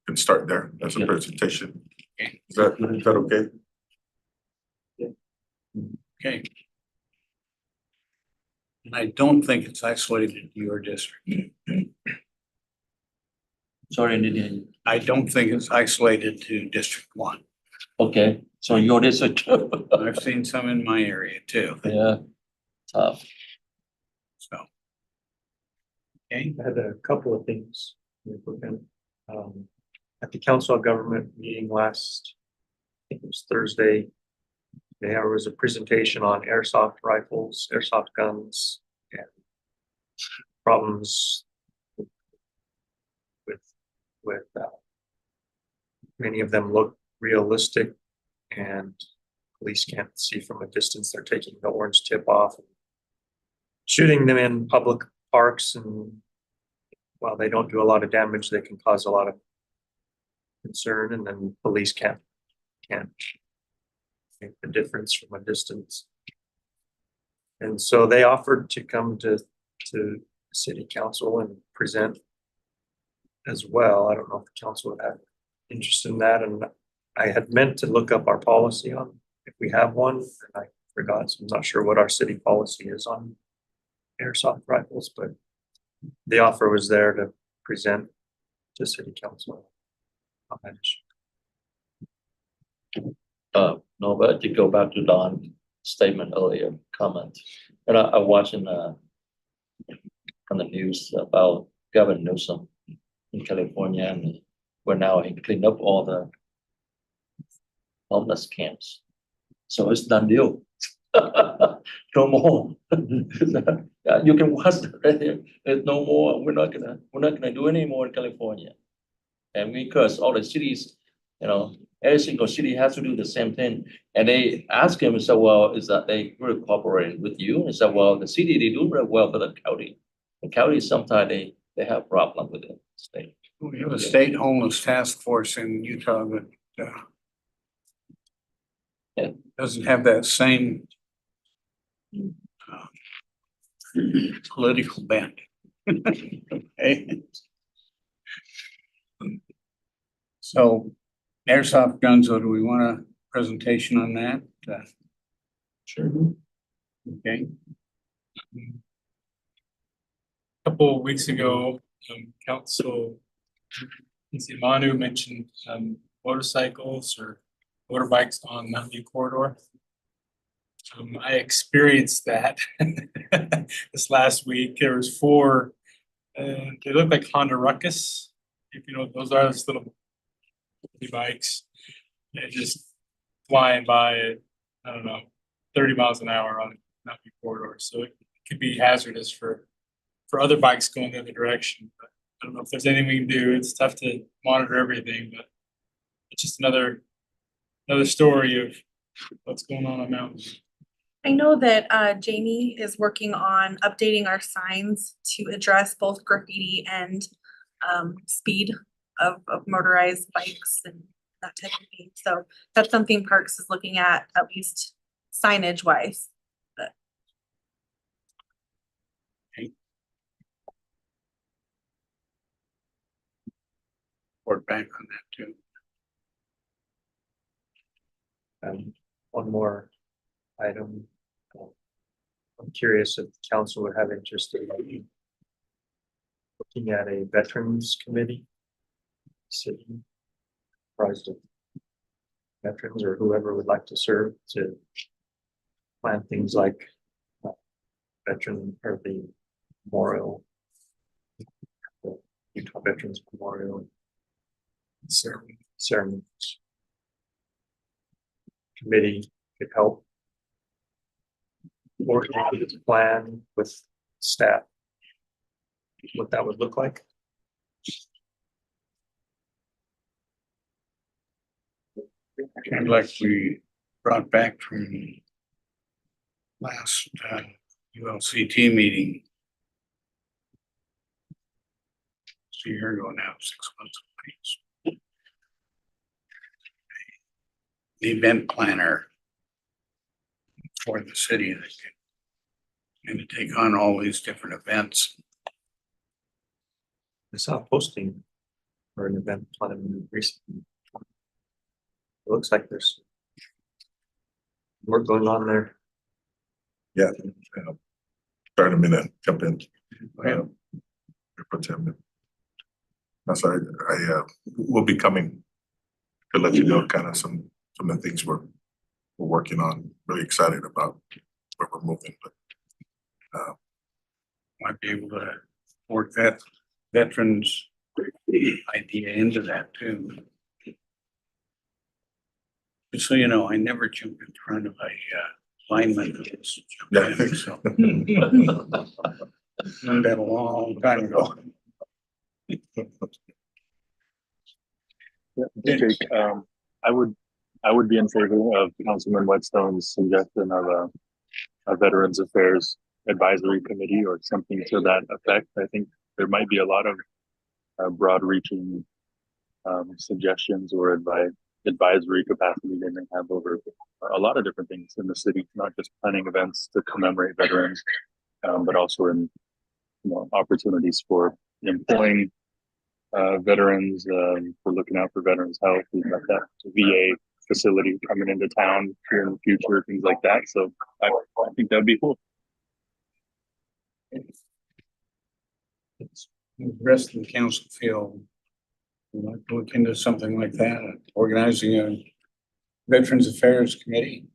can start there as a Yeah. presentation. Is that okay? Okay. And I don't think it's isolated to your district. Sorry, I didn't hear you. I don't think it's isolated to District One. Okay, so your district. I've seen some in my area too, Yeah, tough. so. Okay, I had a couple of things. if we can. At the Council of Government meeting last, I think it was Thursday, there was a presentation on airsoft rifles, airsoft guns, and problems with many of them look realistic, and police can't see from a distance. They're taking the orange tip off, and shooting them in public parks, and while they don't do a lot of damage, they can cause a lot of concern, and then police can't make the difference from a distance. And so they offered to come to city council and present as well. I don't know if the council would have interest in that, and I had meant to look up our policy on if we have one, and I forgot, so I'm not sure what our city policy is on airsoft rifles, but the offer was there to present to city council on that issue. No, but to go back to Don's statement earlier, comment, and I watching on the news about Governor Newsom in California, and where now he cleaned up all the homeless camps. So it's done deal. No more. Yeah, you can watch that right there. There's no more. We're not gonna do any more in California. And because all the cities, every single city has to do the same thing. And they ask him, so well, is that they really cooperating with you? And said, well, the city, they do very well for the county. The county, sometimes they have problem with the state. we have a state homeless task force in Utah that Yeah. doesn't have that same political bent. Okay. So airsoft guns, do we want a presentation on that? Sure. Okay, Couple of weeks ago, Council Manu mentioned motorcycles or motorbikes on Mountain View Corridor. I experienced that this last week. There was 4, they look like Honda Ruckus. If you know what those are, those little bikes. They're just flying by at, I don't know, 30 miles an hour on Mountain View Corridor. So it could be hazardous for other bikes going the other direction. But I don't know if there's anything we can do. It's tough to monitor everything, but it's just another story of what's going on Mountain View. I know that Jamie is working on updating our signs to address both graffiti and speed of motorized bikes and that type of thing. So that's something Parks is looking at least signage wise. report back on that too. One more item. I'm curious if the council would have interest in looking at a veterans committee. City comprised of veterans or whoever would like to serve to plan things like veteran or the memorial, the Utah Veterans Memorial ceremonies. Committee could help organize this plan with staff, what that would look like. Kind of like we brought back from last ULCT meeting. So you're going out 6 months away. The event planner for the city that And to take on all these different events. I saw a posting for an event planned recently. It looks like there's work going on there. Yeah. Sorry, I mean to jump in. Yeah. I'm sorry, I will be coming to let you know kind of some of the things we're working on, really excited about where we're moving, but Might be able to work that veterans idea into that too. Just so you know, I never jump in front of a lineman. who gets jumped in, so. Learned that a long time ago. Yeah, Jake, I would be in favor of Councilman Whetstone's suggestion of a Veterans Affairs Advisory Committee or something to that effect. I think there might be a lot of broad reaching suggestions or advisory capacity they may have over a lot of different things in the city, not just planning events to commemorate veterans, but also in opportunities for employing veterans, for looking out for veterans' health, things like that. VA facility coming into town here in the future, things like that. So I think that'd be cool. The rest of the council feel we might look into something like that, organizing a Veterans Affairs Committee.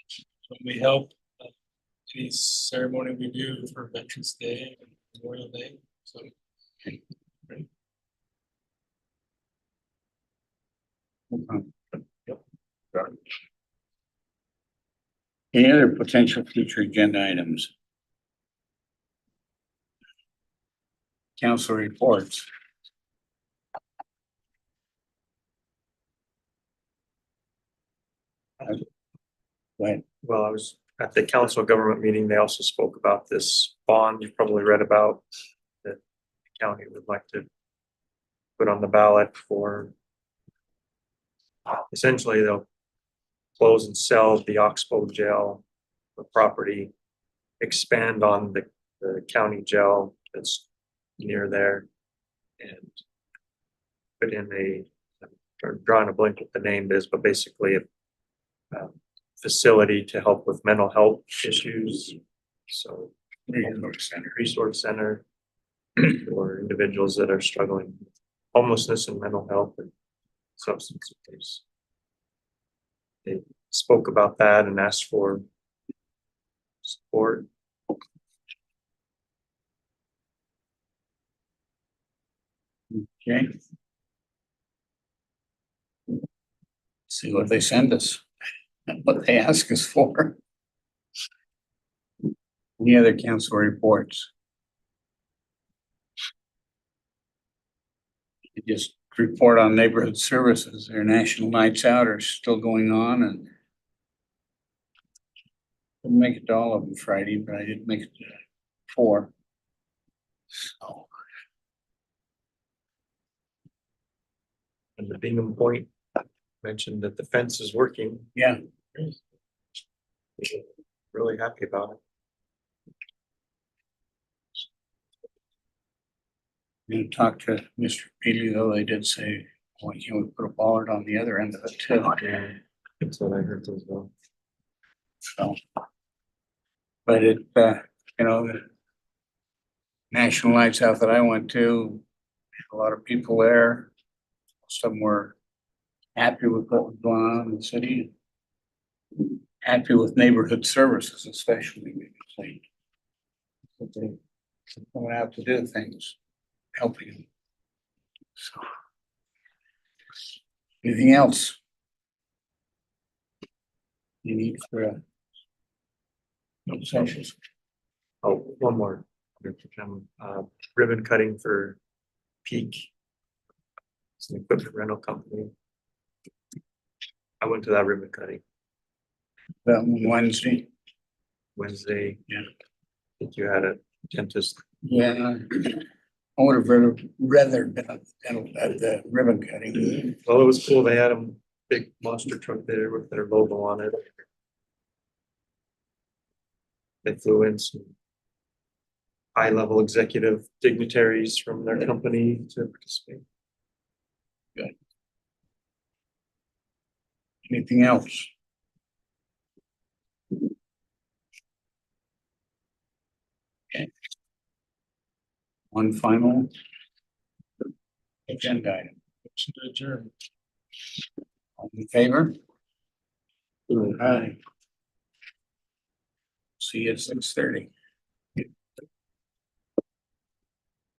So we help any ceremony we do for Veterans Day and Memorial Day, so. Great. Any other potential future agenda items? Council reports. Right. Well, I was at the council government meeting. They also spoke about this bond you've probably read about that the county would like to put on the ballot for. Essentially, they'll close and sell the Oxbow jail, the property, expand on the county jail that's near there, and put in I'm drawing a blank what the name is, but basically a facility to help with mental health issues. So resource center for individuals that are struggling with homelessness and mental health and substance abuse. They spoke about that and asked for support. Okay. See what they send us, what they ask us for. Any other council reports? You just report on neighborhood services. Their national nights out are still going on, and didn't make it to all of them Friday, but I did make it to 4. So. And the Bingham Point mentioned that the fence is working. Yeah. Really happy about it. You talk to Mr. Peely, though, they did say, why can't we put a bollard on the other end of it too? Yeah, that's what I heard as well. So. But it, the national nights out that I went to, a lot of people there. Some were happy with what was going on in the city. Happy with neighborhood services, especially, that they coming out to do things, helping them. So. Anything else? You need for sessions? Oh, one more. Ribbon cutting for Peak. It's an equipment rental company. I went to that ribbon cutting That Wednesday. Yeah. I think you had a dentist. Yeah. I would have rather been at the ribbon cutting. Well, it was cool. They had a big monster truck there with their logo on it. influence high-level executive dignitaries from their company to participate. Anything else? Okay. One final agenda item. Motion to adjourn. All in favor? Aye. See you at 6:30.